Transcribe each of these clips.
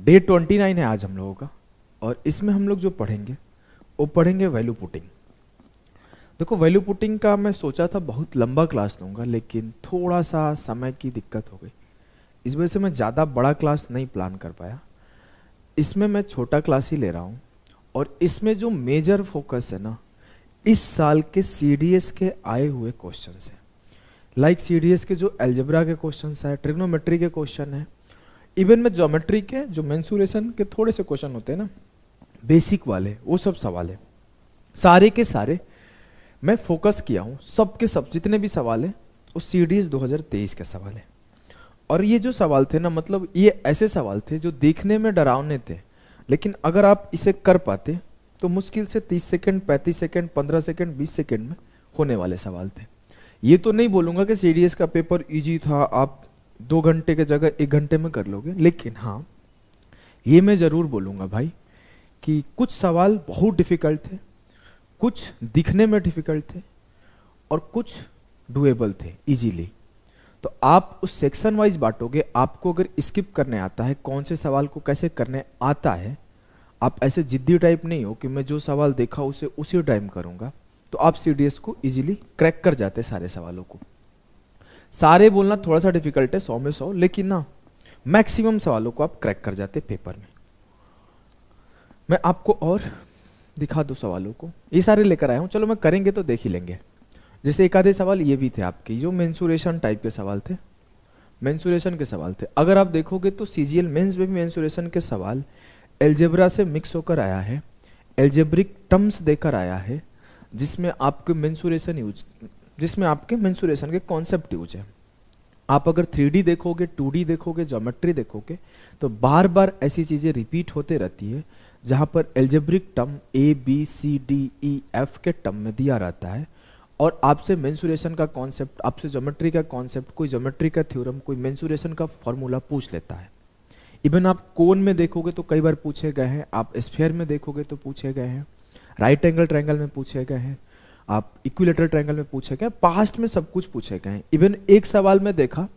Day 29 है आज हम लोगों का, और इसमें हम लोग जो पढ़ेंगे वो पढ़ेंगे वैल्यू पुटिंग। देखो वैल्यू पुटिंग का मैं सोचा था बहुत लंबा क्लास लूँगा, लेकिन थोड़ा सा समय की दिक्कत हो गई, इस वजह से मैं ज़्यादा बड़ा क्लास नहीं प्लान कर पाया। इसमें मैं छोटा क्लास ही ले रहा हूँ, और इसमें जो मेजर फोकस है ना, इस साल के सीडीएस के आए हुए क्वेश्चन है। लाइक सीडीएस के जो अलजेब्रा के क्वेश्चन है, ट्रिग्नोमेट्री के क्वेश्चन है, इवन में ज्योमेट्री के जो मेंसुरेशन के थोड़े से क्वेश्चन होते हैं ना बेसिक वाले, वो सब सवाल है। सारे के सारे मैं फोकस किया हूँ, सब के सब जितने भी सवाल है वो सीडीएस 2023 के सवाल है। और ये जो सवाल थे ना, मतलब ये ऐसे सवाल थे जो देखने में डरावने थे, लेकिन अगर आप इसे कर पाते तो मुश्किल से 30 सेकंड, 35 सेकंड, 15 सेकंड, 20 सेकंड में होने वाले सवाल थे। ये तो नहीं बोलूँगा कि सीडीएस का पेपर इजी था, आप 2 घंटे की जगह 1 घंटे में कर लोगे, लेकिन हाँ ये मैं ज़रूर बोलूँगा भाई कि कुछ सवाल बहुत डिफ़िकल्ट थे, कुछ दिखने में डिफ़िकल्ट थे, और कुछ डुएबल थे इजीली। तो आप उस सेक्शन वाइज बांटोगे। आपको अगर स्किप करने आता है, कौन से सवाल को कैसे करने आता है, आप ऐसे जिद्दी टाइप नहीं हो कि मैं जो सवाल देखा उसे उसी टाइम करूंगा, तो आप सीडीएस को इजीली क्रैक कर जाते सारे सवालों को। सारे बोलना थोड़ा सा डिफिकल्ट है, 100 में 100, लेकिन ना मैक्सिमम सवालों को आप क्रैक कर जाते पेपर में। मैं आपको और दिखा दूं सवालों को, ये सारे लेकर आया हूं, चलो मैं करेंगे तो देख ही लेंगे। जैसे एक आधे सवाल ये भी थे आपके जो मेंसुरेशन टाइप के सवाल थे, मेंसुरेशन के सवाल थे। अगर आप देखोगे तो सीजीएल मेंस में भी मेंसुरेशन के सवाल एल्जेब्रा से मिक्स होकर आया है, एल्जेब्रिक टर्म्स देकर आया है, जिसमें आपके मेंसुरेशन के कॉन्सेप्ट यूज है। आप अगर 3D देखोगे, 2D देखोगे, ज्योमेट्री देखोगे, तो बार बार ऐसी चीजें रिपीट होते रहती है, जहां पर एल्जेब्रिक टर्म ABCDEF के टर्म में दिया रहता है, और आपसे मेंसुरेशन का कॉन्सेप्ट, आपसे ज्योमेट्री का कॉन्सेप्ट, कोई ज्योमेट्री का थ्योरम, कोई मेंसुरेशन का फॉर्मूला पूछ लेता है। इवन आप कोन में देखोगे तो कई बार पूछे गए हैं, आप स्फीयर में देखोगे तो पूछे गए हैं, राइट एंगल ट्रायंगल में पूछे गए हैं, आप इक्विलेटरल ट्रायंगल में पूछे गए, पास्ट में सब कुछ पूछे गए हैं। इवन एक सवाल में देखा,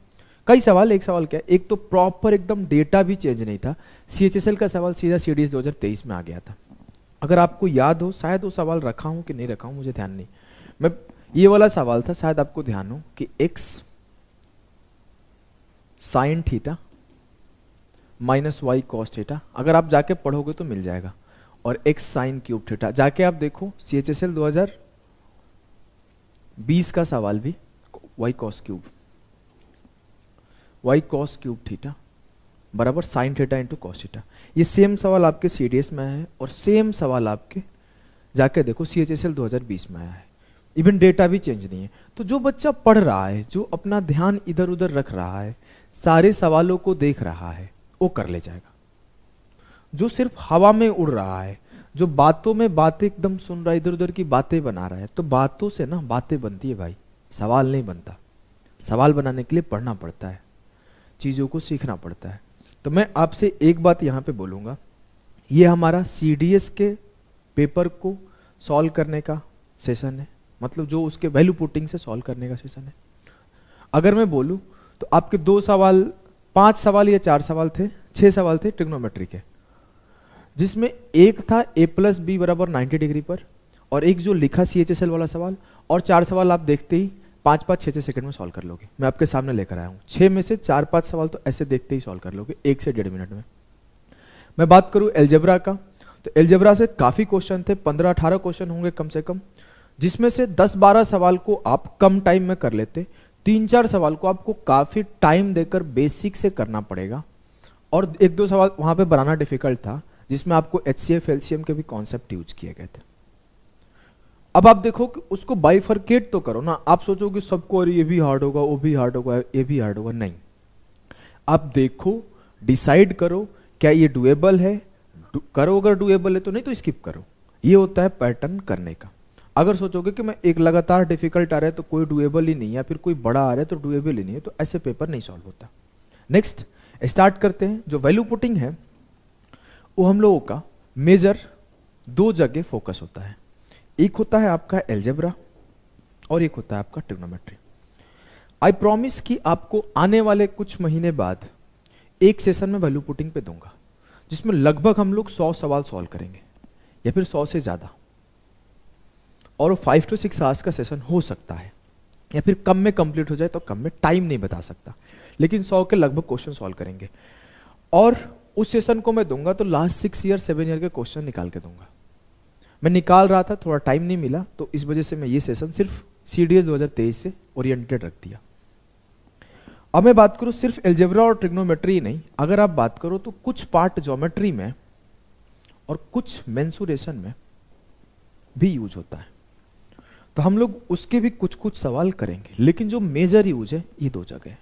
कई सवाल, एक सवाल क्या, एक तो प्रॉपर एकदम डेटा भी चेंज नहीं था, CHSL का सवाल सीधा सीडीएस 2023 में आ गया था। अगर आपको याद हो, शायद वो सवाल रखा हूं कि नहीं रखा हूं, मुझे ध्यान नहीं, मैं ये वाला सवाल था, शायद आपको ध्यान हो कि x sine theta minus y cos theta, अगर आप जाके पढ़ोगे तो मिल जाएगा, और x साइन क्यूब थीटा जाके आप देखो, CHSL 2020 का सवाल भी y कॉस क्यूब थीटा बराबर sine theta into cos theta. ये सेम सवाल आपके सीडीएस में आया है, और सेम सवाल आपके जाके देखो CHSL 2020 में आया है। इवन डेटा भी चेंज नहीं है। तो जो बच्चा पढ़ रहा है, जो अपना ध्यान इधर उधर रख रहा है, सारे सवालों को देख रहा है, वो कर ले जाएगा। जो सिर्फ हवा में उड़ रहा है, जो बातों में बातें एकदम सुन रहा है, इधर उधर की बातें बना रहा है, तो बातों से ना बातें बनती है भाई, सवाल नहीं बनता। सवाल बनाने के लिए पढ़ना पड़ता है, चीजों को सीखना पड़ता है। तो मैं आपसे एक बात यहां पे बोलूंगा, ये हमारा सीडीएस के पेपर को सॉल्व करने का सेशन है, मतलब जो उसके वैल्यू पुटिंग से सॉल्व करने का सेशन है। अगर मैं बोलूं तो आपके 2 सवाल, 5 सवाल या 4 सवाल थे, 6 सवाल थे ट्रिग्नोमेट्री के, जिसमें एक था a प्लस बी बराबर 90 डिग्री पर, और एक जो लिखा CHSL वाला सवाल, और 4 सवाल आप देखते ही 5-5, 6-6 सेकंड में सॉल्व कर लोगे। मैं आपके सामने लेकर आया हूं, 6 में से 4-5 सवाल तो ऐसे देखते ही सॉल्व कर लोगे 1 से 1.5 मिनट में। मैं बात करूं एल्जेब्रा का, तो एल्जेब्रा से काफी क्वेश्चन थे, 15-18 क्वेश्चन होंगे कम से कम, जिसमें से 10-12 सवाल को आप कम टाइम में कर लेते, 3-4 सवाल को आपको काफी टाइम देकर बेसिक से करना पड़ेगा, और 1-2 सवाल वहां पे बनाना डिफिकल्ट था, जिसमें आपको HCF LCM के भी कॉन्सेप्ट यूज किए गए थे। अब आप देखो कि उसको बाइफरकेट तो करो ना। आप सोचोगे सबको अरे ये भी हार्ड होगा, वो भी हार्ड होगा, ये भी हार्ड होगा, नहीं। आप देखो, डिसाइड करो क्या ये डुएबल है, करो, अगर डुएबल है तो, नहीं तो स्किप करो। ये होता है पैटर्न करने का। अगर सोचोगे कि मैं एक लगातार डिफिकल्ट आ रहा है तो कोई डुएबल ही नहीं है, या फिर कोई बड़ा आ रहा है तो डुएबल ही नहीं है, तो ऐसे पेपर नहीं सॉल्व होता। नेक्स्ट स्टार्ट करते हैं। जो वैल्यू पुटिंग है वो हम लोगों का मेजर 2 जगह फोकस होता है, एक होता है आपका एल्जेब्रा और एक होता है आपका ट्रिग्नोमेट्री। आई प्रॉमिस कि आपको आने वाले कुछ महीने बाद एक सेशन में वैल्यू पुटिंग पे दूंगा, जिसमें लगभग हम लोग 100 सवाल सॉल्व करेंगे या फिर 100 से ज़्यादा, और 5 to 6 आवर्स का सेशन हो सकता है, या फिर कम में कंप्लीट हो जाए तो कम में, टाइम नहीं बता सकता, लेकिन 100 के लगभग क्वेश्चन सॉल्व करेंगे। और उस सेशन को मैं दूंगा तो लास्ट 6 ईयर 7 ईयर के क्वेश्चन निकाल के दूंगा। मैं निकाल रहा था, थोड़ा टाइम नहीं मिला, तो इस वजह से मैं ये सेशन सिर्फ CDS 2023 से ओरिएंटेड रख दिया। अब मैं बात करूं सिर्फ एल्जेब्रा और ट्रिग्नोमेट्री नहीं, अगर आप बात करो तो कुछ पार्ट ज्योमेट्री में और कुछ मेंसुरेशन में भी यूज होता है, तो हम लोग उसके भी कुछ कुछ सवाल करेंगे। लेकिन जो मेजर यूज है ये 2 जगह है,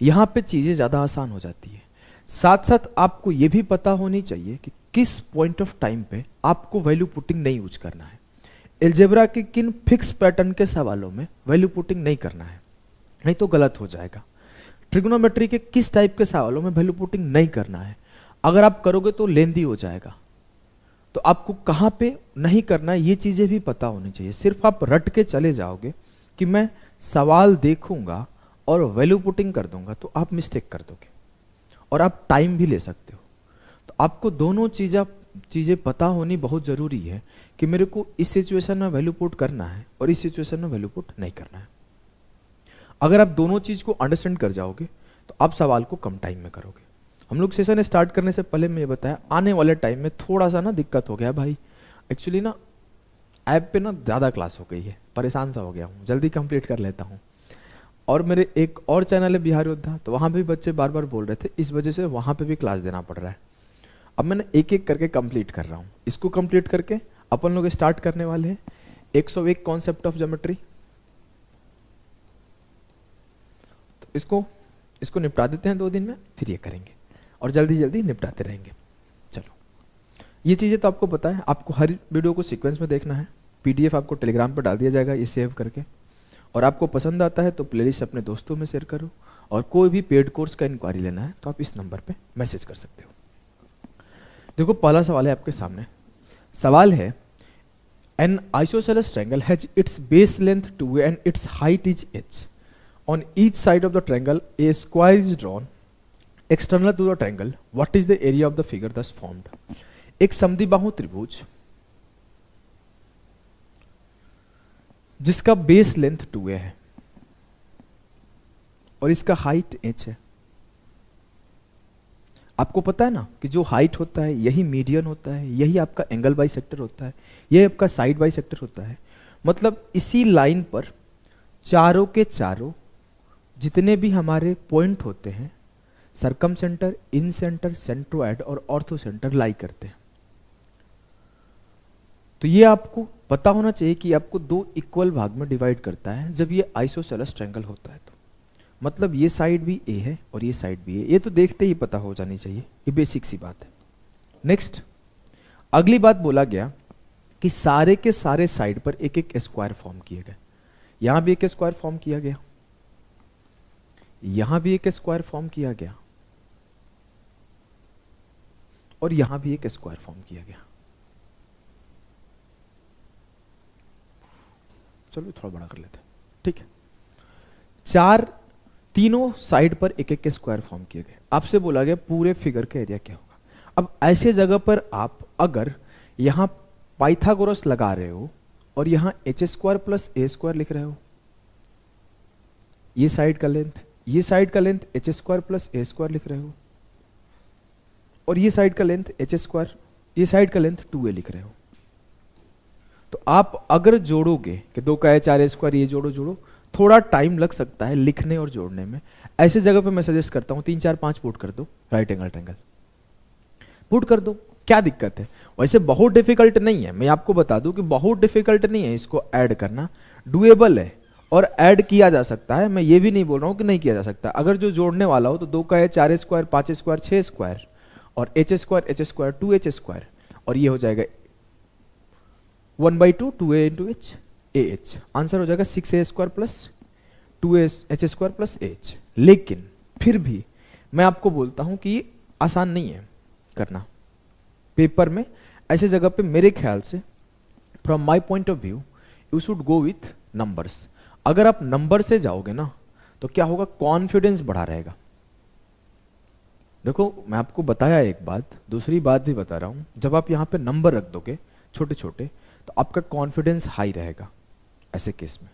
यहां पे चीजें ज्यादा आसान हो जाती है। साथ साथ आपको यह भी पता होनी चाहिए कि किस पॉइंट ऑफ टाइम पे आपको वैल्यू पुटिंग नहीं यूज करना है। एल्जेब्रा के किन फिक्स पैटर्न के सवालों में वैल्यू पुटिंग नहीं करना है, नहीं तो गलत हो जाएगा। ट्रिग्नोमेट्री के किस टाइप के सवालों में वैल्यू पुटिंग नहीं करना है, अगर आप करोगे तो लेंदी हो जाएगा। तो आपको कहां पे नहीं करना है ये चीजें भी पता होनी चाहिए। सिर्फ आप रट के चले जाओगे कि मैं सवाल देखूंगा और वैल्यू पुटिंग कर दूंगा तो आप मिस्टेक कर दोगे और आप टाइम भी ले सकते हो। तो आपको दोनों चीजें पता होनी बहुत जरूरी है कि मेरे को इस सिचुएशन में वैल्यू पुट करना है और इस सिचुएशन में वैल्यू पुट नहीं करना है। अगर आप दोनों चीज को अंडरस्टैंड कर जाओगे तो आप सवाल को कम टाइम में करोगे। हम लोग सेशन स्टार्ट करने से पहले मैं ये बताया, आने वाले टाइम में थोड़ा सा ना दिक्कत हो गया भाई, एक्चुअली ना ऐप पे ना ज़्यादा क्लास हो गई है, परेशान सा हो गया हूँ, जल्दी कंप्लीट कर लेता हूँ। और मेरे एक और चैनल है बिहार योद्धा, तो वहाँ पे भी बच्चे बार बार बोल रहे थे, इस वजह से वहाँ पे भी क्लास देना पड़ रहा है। अब मैंने एक एक करके कंप्लीट कर रहा हूँ। इसको कंप्लीट करके अपन लोग स्टार्ट करने वाले हैं 101 कॉन्सेप्ट ऑफ ज्योमेट्री। तो इसको निपटा देते हैं 2 दिन में, फिर ये करेंगे और जल्दी जल्दी निपटाते रहेंगे। चलो, ये चीज़ें तो आपको पता है। आपको हर वीडियो को सीक्वेंस में देखना है। PDF आपको टेलीग्राम पर डाल दिया जाएगा, ये सेव करके। और आपको पसंद आता है तो प्लेलिस्ट अपने दोस्तों में शेयर करो। और कोई भी पेड कोर्स का इंक्वायरी लेना है तो आप इस नंबर पे मैसेज कर सकते हो। देखो, पहला सवाल है आपके सामने। सवाल है, N isosceles triangle has its base length 2a and it's height is h. On each side of the triangle, a square is drawn external to the triangle. What is the area of the figure thus formed? एक समद्विबाहु त्रिभुज जिसका base length 2a है और इसका height h है। आपको पता है ना कि जो हाइट होता है यही मीडियन होता है, यही आपका एंगल बाइसेक्टर होता है, यही आपका साइड बाइसेक्टर होता है। मतलब इसी लाइन पर चारों के चारों जितने भी हमारे पॉइंट होते हैं, सरकम सेंटर, इन सेंटर, सेंट्रोइड और ऑर्थो सेंटर लाई करते हैं। तो ये आपको पता होना चाहिए कि आपको 2 इक्वल भाग में डिवाइड करता है जब ये आइसोसेलेस ट्रायंगल होता है। तो मतलब ये साइड भी A है और ये साइड भी A, ये तो देखते ही पता हो जानी चाहिए, ये बेसिक सी बात है। नेक्स्ट, अगली बात बोला गया कि सारे के सारे साइड पर एक एक स्क्वायर फॉर्म किए गए। यहां भी एक स्क्वायर फॉर्म किया गया, यहां भी एक स्क्वायर फॉर्म किया गया और यहां भी एक स्क्वायर फॉर्म किया गया। चलो थोड़ा बड़ा कर लेते हैं, ठीक है। तीनों साइड पर एक एक स्क्वायर फॉर्म किए गए। आपसे बोला गया पूरे फिगर का एरिया क्या होगा। अब ऐसे जगह पर आप अगर यहां पाइथागोरस लगा रहे हो और यहां h² प्लस a² लिख रहे हो, ये साइड का लेंथ h² प्लस a² लिख रहे हो और ये साइड का लेंथ h², ये साइड का लेंथ 2a लिख रहे हो। तो आप अगर जोड़ोगे कि 2 का h² ये जोड़ो, थोड़ा टाइम लग सकता है लिखने और जोड़ने में। ऐसे जगह पे मैं सजेस्ट करता हूं 3 4 5 पुट कर दो, राइट एंगल ट्रायंगल पुट कर दो, क्या दिक्कत है। वैसे बहुत डिफिकल्ट नहीं है, मैं आपको बता दूं कि बहुत डिफिकल्ट नहीं है इसको ऐड करना, डुएबल है और ऐड किया जा सकता है। मैं ये भी नहीं बोल रहा हूं कि नहीं किया जा सकता। अगर जो जोड़ने वाला हो तो 2 का h² 5² 6² और h² 2h² और ये हो जाएगा 1/2 2a into h ah। Answer हो जाएगा 6a² plus 2h² plus ah। लेकिन फिर भी मैं आपको बोलता हूं कि ये आसान नहीं है करना पेपर में। ऐसे जगह पे मेरे ख्याल से from my point of view you should go with numbers. अगर आप नंबर से जाओगे ना तो क्या होगा, कॉन्फिडेंस बढ़ा रहेगा। देखो मैं आपको बताया एक बात, दूसरी बात भी बता रहा हूँ, जब आप यहाँ पे नंबर रख दोगे छोटे छोटे तो आपका कॉन्फिडेंस हाई रहेगा ऐसे केस में।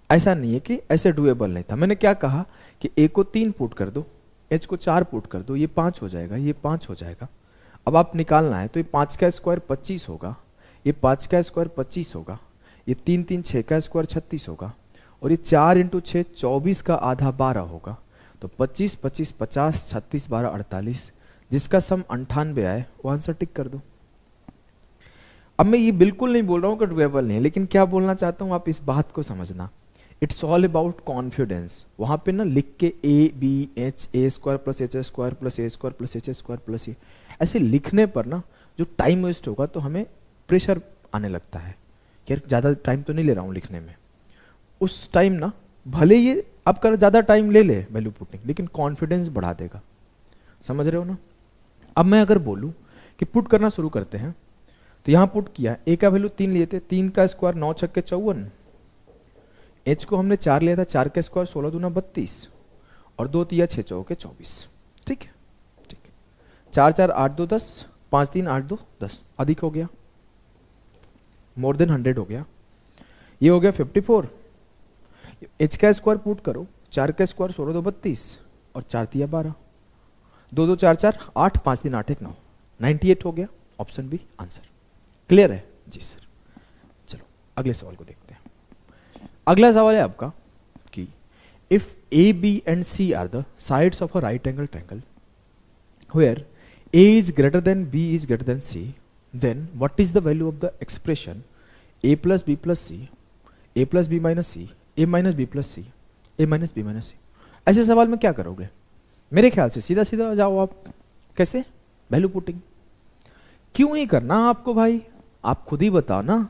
ऐसा नहीं है कि ऐसे डुएबल नहीं था। मैंने क्या कहा कि ए को 3 पुट कर दो, एच को 4 पुट कर दो, ये 5 हो जाएगा, ये 5 हो जाएगा। अब आप निकालना है तो ये 5 का स्क्वायर 25 होगा, ये 5 का स्क्वायर 25 होगा, ये 3 3 6 का स्क्वायर 36 होगा, और ये 4 इंटू 6 24 का आधा 12 होगा। तो 25 25 50 36 12 48, जिसका सम 98 आए वो आंसर टिक कर दो। अब मैं ये बिल्कुल नहीं बोल रहा हूँ कि डुएबल नहीं है, लेकिन क्या बोलना चाहता हूँ आप इस बात को समझना, इट्स ऑल अबाउट कॉन्फिडेंस। वहां पे ना लिख के A B H A square plus H square plus A square plus H square plus A, ऐसे लिखने पर ना जो टाइम वेस्ट होगा तो हमें प्रेशर आने लगता है कि यार ज़्यादा टाइम तो नहीं ले रहा हूँ लिखने में। उस टाइम ना भले ये आपका ज़्यादा टाइम ले ले वैल्यू पुटिंग, लेकिन कॉन्फिडेंस बढ़ा देगा। समझ रहे हो ना? अब मैं अगर बोलूँ कि पुट करना शुरू करते हैं, तो यहाँ पुट किया, ए का वैल्यू 3 लिए थे, 3 का स्क्वायर 9 छक्के 54, एच को हमने 4 लिया था, 4 का स्क्वायर 16 दूना 32, और 2 तिया 6 चौके 24। ठीक है, ठीक है। 4 4 8 2 10, 5 3 8 2 10, अधिक हो गया, मोर देन 100 हो गया, ये हो गया 54। एच का स्क्वायर पुट करो, 4 का स्क्वायर 16 2 32, और 4 तिया 12, 2 2 4 4 8, 5 3 8 1 9, 98 हो गया। Option B answer. क्लियर है? जी सर। चलो अगले सवाल को देखते हैं। अगला सवाल है आपका कि if A B and C are the sides of a right angle triangle where A is greater than B is greater than C, then what is the value of the expression A plus B plus C, A plus B minus C, A minus B plus C, A minus B minus C. ऐसे सवाल में क्या करोगे? मेरे ख्याल से सीधा सीधा जाओ आप। कैसे? Value putting. क्यों ही करना आपको भाई, आप खुद ही बताओ ना।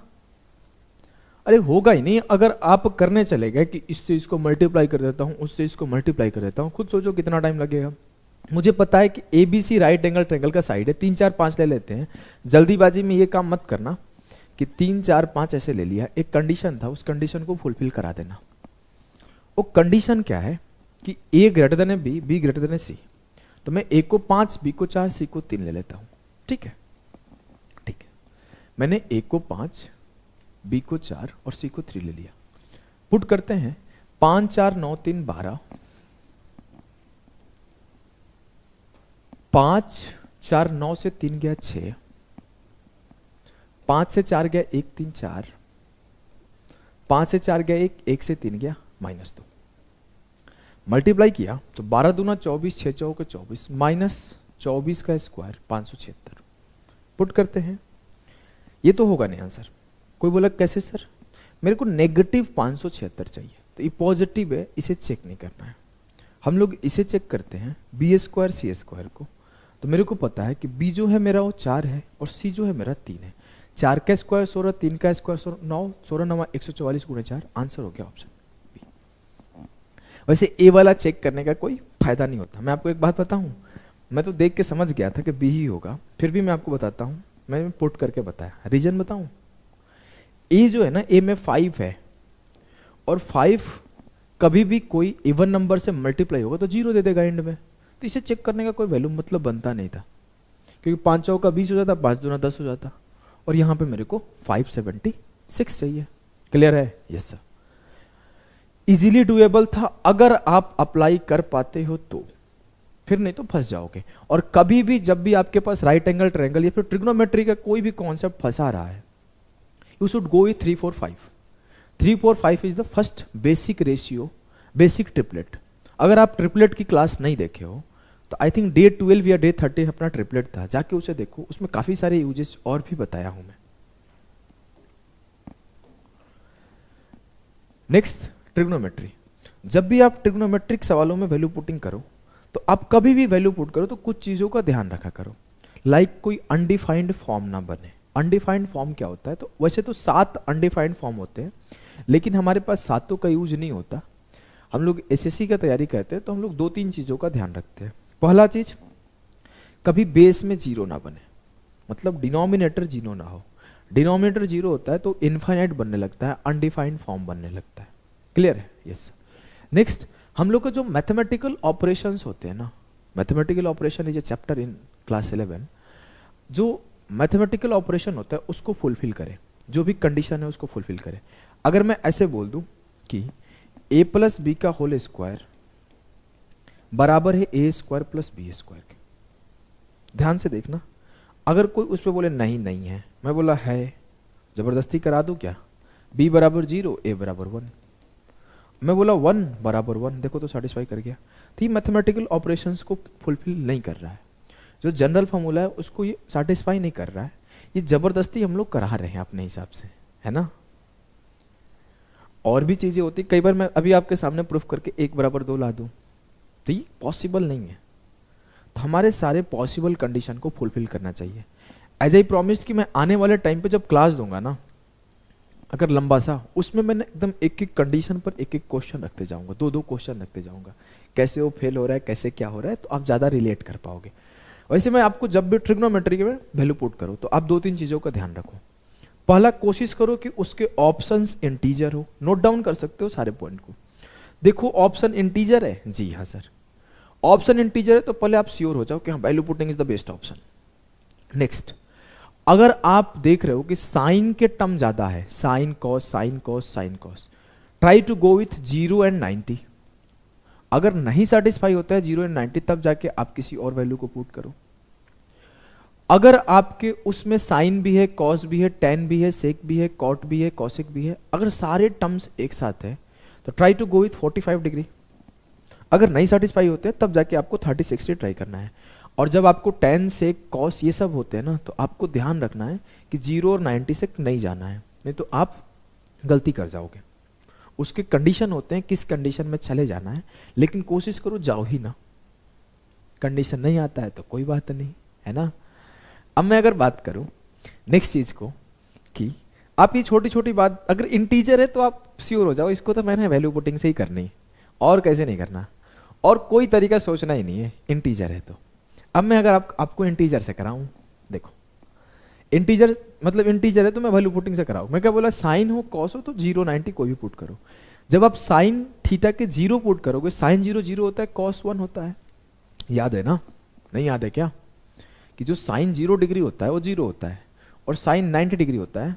अरे होगा ही नहीं अगर आप करने चले गए कि इससे इसको मल्टीप्लाई कर देता हूं, उससे इसको मल्टीप्लाई कर देता हूं। खुद सोचो कितना टाइम लगेगा। मुझे पता है कि A B C right angle triangle का साइड है, 3 4 5 ले लेते हैं। जल्दीबाजी में ये काम मत करना कि 3 4 5 ऐसे ले लिया। एक कंडीशन था, उस कंडीशन को फुलफिल करा देना। वो कंडीशन क्या है कि ए ग्रेटर देन है बी, बी ग्रेटर देन है सी। तो मैं ए को 5, बी को 4, सी को 3 ले लेता हूं। ठीक है, ठीक है। मैंने ए को 5, बी को 4 और सी को 3 ले लिया। पुट करते हैं, 5 4 9 3 12, 5 4 9 से 3 गया 6, 5 से 4 गया 1 3 4, 5 से 4 गया 1, 1 से 3 गया -2। मल्टीप्लाई किया तो 12 दूना 24, 6 चौके 24, माइनस 24 का स्क्वायर 576। पुट करते हैं, ये तो होगा नहीं आंसर। कोई बोला कैसे सर? मेरे को नेगेटिव 576 चाहिए। तो ये पॉजिटिव है, इसे चेक नहीं करना है। हम लोग इसे चेक करते हैं, बी स्क्वायर सी स्क्वायर को। तो मेरे को पता है कि बी जो है मेरा वो 4 है और सी जो है मेरा 3 है। 4 का स्क्वायर 16, 3 का स्क्वायर 9, 16 9 144 गुणे 4, आंसर हो गया ऑप्शन बी। वैसे ए वाला चेक करने का कोई फायदा नहीं होता। मैं आपको एक बात बताऊं, मैं तो देख के समझ गया था कि बी ही होगा, फिर भी मैं आपको बताता हूं। मैंने पुट करके बताया, रीजन बताऊं। ए जो है ना, ए में 5 है, और 5 कभी भी कोई इवन नंबर से मल्टीप्लाई होगा तो 0 दे देगा एंड में। तो इसे चेक करने का कोई वैल्यू मतलब बनता नहीं था, क्योंकि 5 चौका 20 हो जाता, 5 दूना 10 हो जाता, और यहां पे मेरे को 576 चाहिए। क्लियर है? Yes sir. इजीली डुएबल था अगर आप अप्लाई कर पाते हो तो, फिर नहीं तो फंस जाओगे। और कभी भी जब भी आपके पास राइट एंगल ट्रायंगल या फिर ट्रिग्नोमेट्री का कोई भी कॉन्सेप्ट फंसा रहा है, you should go with 3 4 5. 3 4 5 is the first basic ratio, basic triplet. अगर आप ट्रिपलेट की क्लास नहीं देखे हो तो आई थिंक डे 12 या डे 30 अपना ट्रिपलेट था, जाके उसे देखो, उसमें काफी सारे यूजेस और भी बताया हूं मैं। Next, trigonometry. जब भी आप ट्रिग्नोमेट्रिक सवालों में वैल्यू पुटिंग करो तो आप कभी भी वैल्यू पुट करो तो कुछ चीजों का ध्यान रखा करो। लाइक कोई अनडिफाइंड फॉर्म ना बने। अनडिफाइंड फॉर्म क्या होता है? तो वैसे तो 7 अनडिफाइंड फॉर्म होते हैं, लेकिन हमारे पास 7 का यूज नहीं होता। हम लोग एसएससी का तैयारी करते हैं तो हम लोग 2-3 चीज़ों का ध्यान रखते हैं। पहला चीज, कभी बेस में 0 ना बने, मतलब डिनोमिनेटर 0 ना हो। डिनोमिनेटर 0 होता है तो इनफाइनाइट बनने लगता है, अनडिफाइंड फॉर्म बनने लगता है। क्लियर है? यस। नेक्स्ट, हम लोग के जो मैथमेटिकल ऑपरेशंस होते हैं ना, mathematical operation is a chapter in class 11 जो मैथमेटिकल ऑपरेशन होता है उसको फुलफिल करे, जो भी कंडीशन है उसको फुलफिल करे। अगर मैं ऐसे बोल दूं कि a प्लस बी का होल स्क्वायर बराबर है A square plus B square के, ध्यान से देखना, अगर कोई उस पर बोले नहीं नहीं है, मैं बोला है, जबरदस्ती करा दूं क्या, b बराबर 0 a बराबर 1, मैं बोला 1 बराबर 1, देखो तो सेटिस्फाई कर गया। तो ये मैथमेटिकल ऑपरेशंस को फुलफिल नहीं कर रहा है, जो जनरल फॉर्मूला है उसको ये सेटिस्फाई नहीं कर रहा है, ये जबरदस्ती हम लोग करा रहे हैं अपने हिसाब से, है ना। और भी चीजें होती, कई बार मैं अभी आपके सामने प्रूफ करके 1 बराबर 2 ला दूं, तो ये पॉसिबल नहीं है। तो हमारे सारे पॉसिबल कंडीशन को फुलफिल करना चाहिए। एज आई प्रॉमिस्ड कि मैं आने वाले टाइम पे जब क्लास दूंगा ना, अगर लंबा सा, उसमें मैंने एकदम एक एक कंडीशन पर एक एक क्वेश्चन रखते जाऊंगा, 2-2 क्वेश्चन रखते जाऊंगा, कैसे वो फेल हो रहा है, कैसे क्या हो रहा है, तो आप ज्यादा रिलेट कर पाओगे। वैसे मैं आपको जब भी ट्रिग्नोमेट्री के में वैल्यू पुट करूं तो आप 2-3 चीजों का ध्यान रखो। पहला, कोशिश करो कि उसके ऑप्शंस इंटीजर हो, नोट डाउन कर सकते हो सारे पॉइंट को। देखो ऑप्शन इंटीजर है, जी हाँ सर, ऑप्शन इंटीजर है तो पहले आप श्योर हो जाओ कि हाँ value putting his the best option. Next, अगर आप देख रहे हो कि साइन के टर्म ज्यादा है, sine cos sine cos sine cos, try to go with 0 and 90। अगर नहीं सेटिस्फाई होता है 0 एंड 90, तब जाके आप किसी और वैल्यू को पुट करो। अगर आपके उसमें साइन भी है, कॉस भी है, टेन भी है, सेक भी है, कॉट भी है, कॉसिक भी है, अगर सारे टर्म्स एक साथ है तो try to go with 45 degree. अगर नहीं सेटिस्फाई होते तब जाके आपको 30-60 ट्राई करना है। और जब आपको टेन सेक कॉस ये सब होते हैं ना, तो आपको ध्यान रखना है कि 0 और 90 से नहीं जाना है, नहीं तो आप गलती कर जाओगे। उसके कंडीशन होते हैं किस कंडीशन में चले जाना है, लेकिन कोशिश करो जाओ ही ना। कंडीशन नहीं आता है तो कोई बात नहीं, है ना। अब मैं अगर बात करूं नेक्स्ट चीज को, कि आप ये छोटी छोटी बात, अगर इंटीजर है तो आप श्योर हो जाओ इसको तो मैंने वैल्यू पुटिंग से ही करनी, और कैसे नहीं करना, और कोई तरीका सोचना ही नहीं है, इंटीजर है तो। अब मैं अगर आपको इंटीजर से कराऊं, देखो इंटीजर मतलब इंटीजर है तो मैं वैल्यू पुटिंग से कराऊं। मैं क्या बोला, साइन हो कॉस हो तो 0 90 कोई भी पुट करो। जब आप साइन थीटा के 0 पुट करोगे, साइन 0 0 होता है, कॉस 1 होता है, याद है ना, नहीं याद है क्या, कि जो साइन 0 डिग्री होता है वो 0 होता है, और साइन 90 डिग्री होता है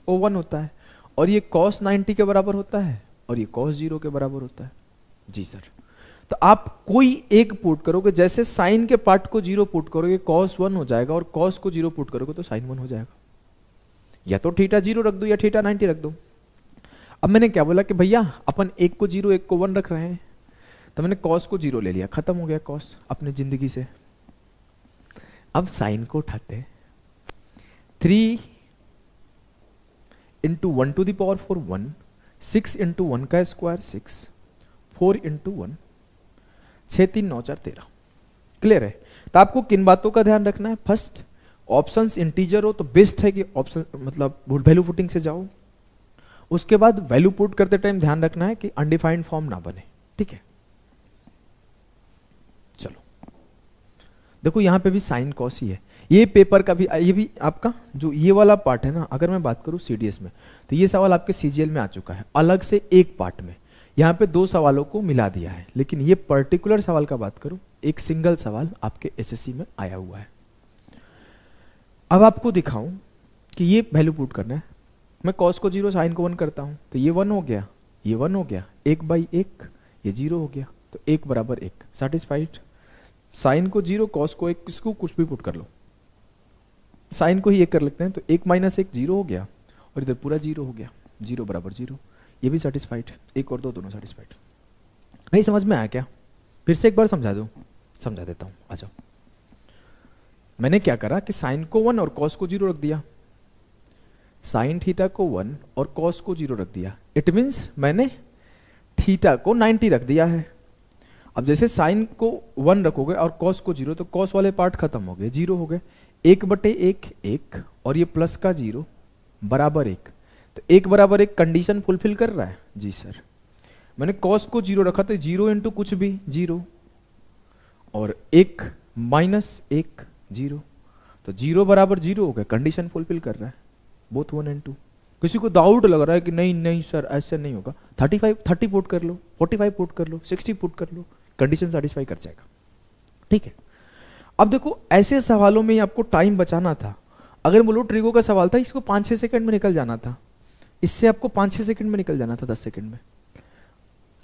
वो 1 होता है, और ये कॉस 90 के बराबर होता है, और ये कॉस 0 के बराबर होता है। जी सर, तो आप कोई एक पुट करोगे, जैसे साइन के पार्ट को 0 पुट करोगे कॉस 1 हो जाएगा, और कॉस को 0 पुट करोगे तो साइन 1 हो जाएगा। या तो थीटा 0 रख दो या थीटा 90 रख दो। अब मैंने क्या बोला कि भैया अपन एक को 0 एक को 1 रख रहे हैं, तो मैंने कॉस को 0 ले लिया, खत्म हो गया कॉस अपने जिंदगी से। अब साइन को उठाते हैं, 3 into 1 to the power 4 1, 6 into 1 का स्क्वायर 6, 4 इंटू 1, 6 3 9 4 13। क्लियर है। तो आपको किन बातों का ध्यान रखना है, फर्स्ट ऑप्शंस इंटीजर हो तो बेस्ट है कि ऑप्शन मतलब वैल्यू पुटिंग से जाओ। उसके बाद वैल्यू पुट करते टाइम ध्यान रखना है कि अनडिफाइंड फॉर्म ना बने, ठीक है। चलो देखो यहां पे भी साइन कॉस ही है, ये पेपर का भी, ये भी आपका जो ये वाला पार्ट है ना, अगर मैं बात करूं सीडीएस में, तो ये सवाल आपके सीजीएल में आ चुका है अलग से एक पार्ट में। यहाँ पे 2 सवालों को मिला दिया है, लेकिन ये पर्टिकुलर सवाल का बात करूं, एक सिंगल सवाल आपके एसएससी में आया हुआ है। अब आपको दिखाऊं कि ये वैल्यू पुट करना है। मैं कॉस को 0 साइन को 1 करता हूं, तो ये 1 हो गया, ये 1 हो गया, 1/1, ये 0 हो गया, तो 1 बराबर 1 सेटिस्फाइड। साइन को 0 कॉस को 1, इसको कुछ भी पुट कर लो, साइन को ही 1 कर लेते हैं, तो 1 - 1 0 हो गया, और इधर पूरा 0 हो गया, 0 बराबर 0, ये भी सेटिस्फाइड। 1 और 2 दोनों सेटिस्फाइड। नहीं समझ में आया क्या, फिर से एक बार समझा दूं, समझा देता हूं, आ जाओ। मैंने क्या करा कि साइन को 1 और कॉस को 0 रख दिया, साइन थीटा को 1 और कॉस को 0 रख दिया, इट मीन्स मैंने थीटा को 90 रख दिया है। अब जैसे साइन को 1 रखोगे और कॉस को 0, तो कॉस वाले पार्ट खत्म हो गए, 0 हो गए, 1/1 1, और ये प्लस का 0 बराबर 1, तो 1 बराबर 1 कंडीशन फुलफिल कर रहा है। जी सर, मैंने कॉस को 0 रखा, तो 0 इंटू कुछ भी 0, और 1 - 1 0, तो 0 बराबर 0 हो गया, कंडीशन फुलफिल कर रहा है, बोथ 1 and 2। किसी को डाउट लग रहा है कि नहीं नहीं सर ऐसे नहीं होगा, 30 पुट कर लो, 45 पुट कर लो, 60 पुट कर लो, कंडीशन सेटिस्फाई कर जाएगा। ठीक है। अब देखो ऐसे सवालों में आपको टाइम बचाना था। अगर बोलो ट्रिगो का सवाल था, इसको 5-6 सेकंड में निकल जाना था, इससे आपको 5-6 सेकंड में निकल जाना था, 10 सेकंड में।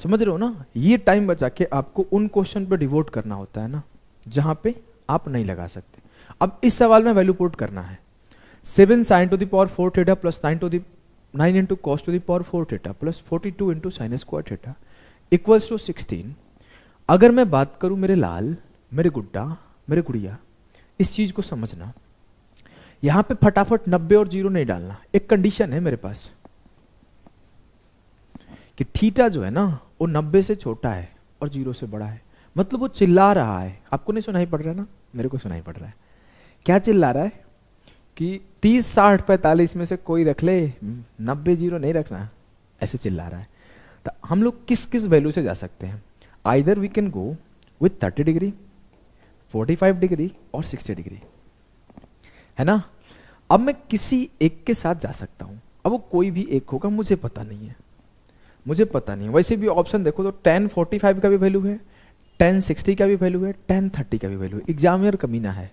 समझ रहे हो ना? ये टाइम बचा के आपको उन क्वेश्चन पे डिवोट करना होता है ना जहां पे आप नहीं लगा सकते। अब इस सवाल में वैल्यू पुट करना है 7 sin to the power 4 theta plus 9 into cos to the power 4 theta plus 42 into sin square theta equals to 16। अगर मैं बात करूं मेरे लाल, मेरे गुड्डा, मेरे गुड़िया, इस चीज को समझना, यहां पे फटाफट 90 और 0 नहीं डालना। एक कंडीशन है मेरे पास कि थीटा जो है ना वो 90 से छोटा है और 0 से बड़ा है, मतलब वो चिल्ला रहा है। आपको नहीं सुनाई पड़ रहा है ना? मेरे को सुनाई पड़ रहा है। क्या चिल्ला रहा है कि 30 60 45 में से कोई रख ले, 90 0 नहीं रखना, ऐसे चिल्ला रहा है। तो हम लोग किस किस वैल्यू से जा सकते हैं? Either we can go with 30 degree, 45 degree और 60 डिग्री, है ना? अब मैं किसी एक के साथ जा सकता हूं। अब वो कोई भी एक होगा, मुझे पता नहीं है, मुझे पता नहीं है। वैसे भी ऑप्शन देखो तो 10 45 का भी वैल्यू है, 10 60 का भी वैल्यू है, 10 30 का भी वैल्यू है। एग्जामिनर कमीना है,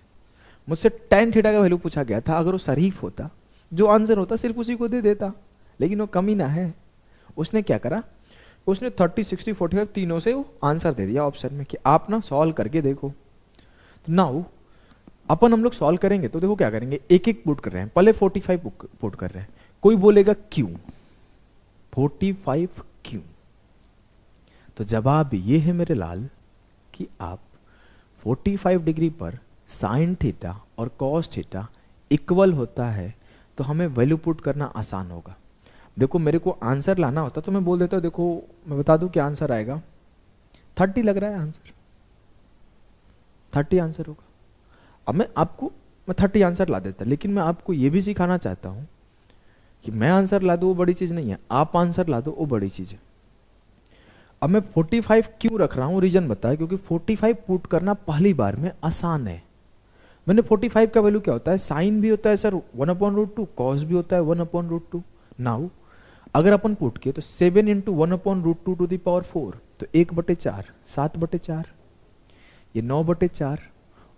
मुझसे 10 थीटा का वैल्यू पूछा गया था। अगर वो शरीफ होता, जो आंसर होता सिर्फ उसी को दे देता, लेकिन वो कमीना है। उसने क्या करा, उसने 30 60 45 तीनों से वो आंसर दे दिया ऑप्शन में कि आप ना सॉल्व करके देखो। तो नाउ अपन हम लोग सॉल्व करेंगे तो देखो क्या करेंगे, एक एक पुट कर रहे हैं। पहले 45 पुट कर रहे हैं। कोई बोलेगा क्यों 45 क्यों? तो जवाब ये है मेरे लाल कि आप 45 डिग्री पर साइन थीटा और कॉस थीटा इक्वल होता है तो हमें वैल्यू पुट करना आसान होगा। देखो मेरे को आंसर लाना होता तो मैं बोल देता, देखो मैं बता दूं क्या आंसर आएगा, 30 लग रहा है आंसर, 30 आंसर होगा। अब मैं 30 आंसर ला देता, लेकिन मैं आपको ये भी सिखाना चाहता हूं कि मैं आंसर ला दूं वो बड़ी चीज नहीं है, आप आंसर ला दो वो बड़ी चीज है। अब मैं 45 क्यों रख रहा हूं, रीजन बताया, क्योंकि 45 पुट करना पहली बार में आसान है। मैंने 45 का वैल्यू क्या होता है, साइन भी होता है सर 1/√2, कॉस भी होता है 1/√2। नाउ अगर अपन पुट किए तो 7 इंटू 1/√2 टू द पावर 4, तो 1/4 7/4, ये 9/4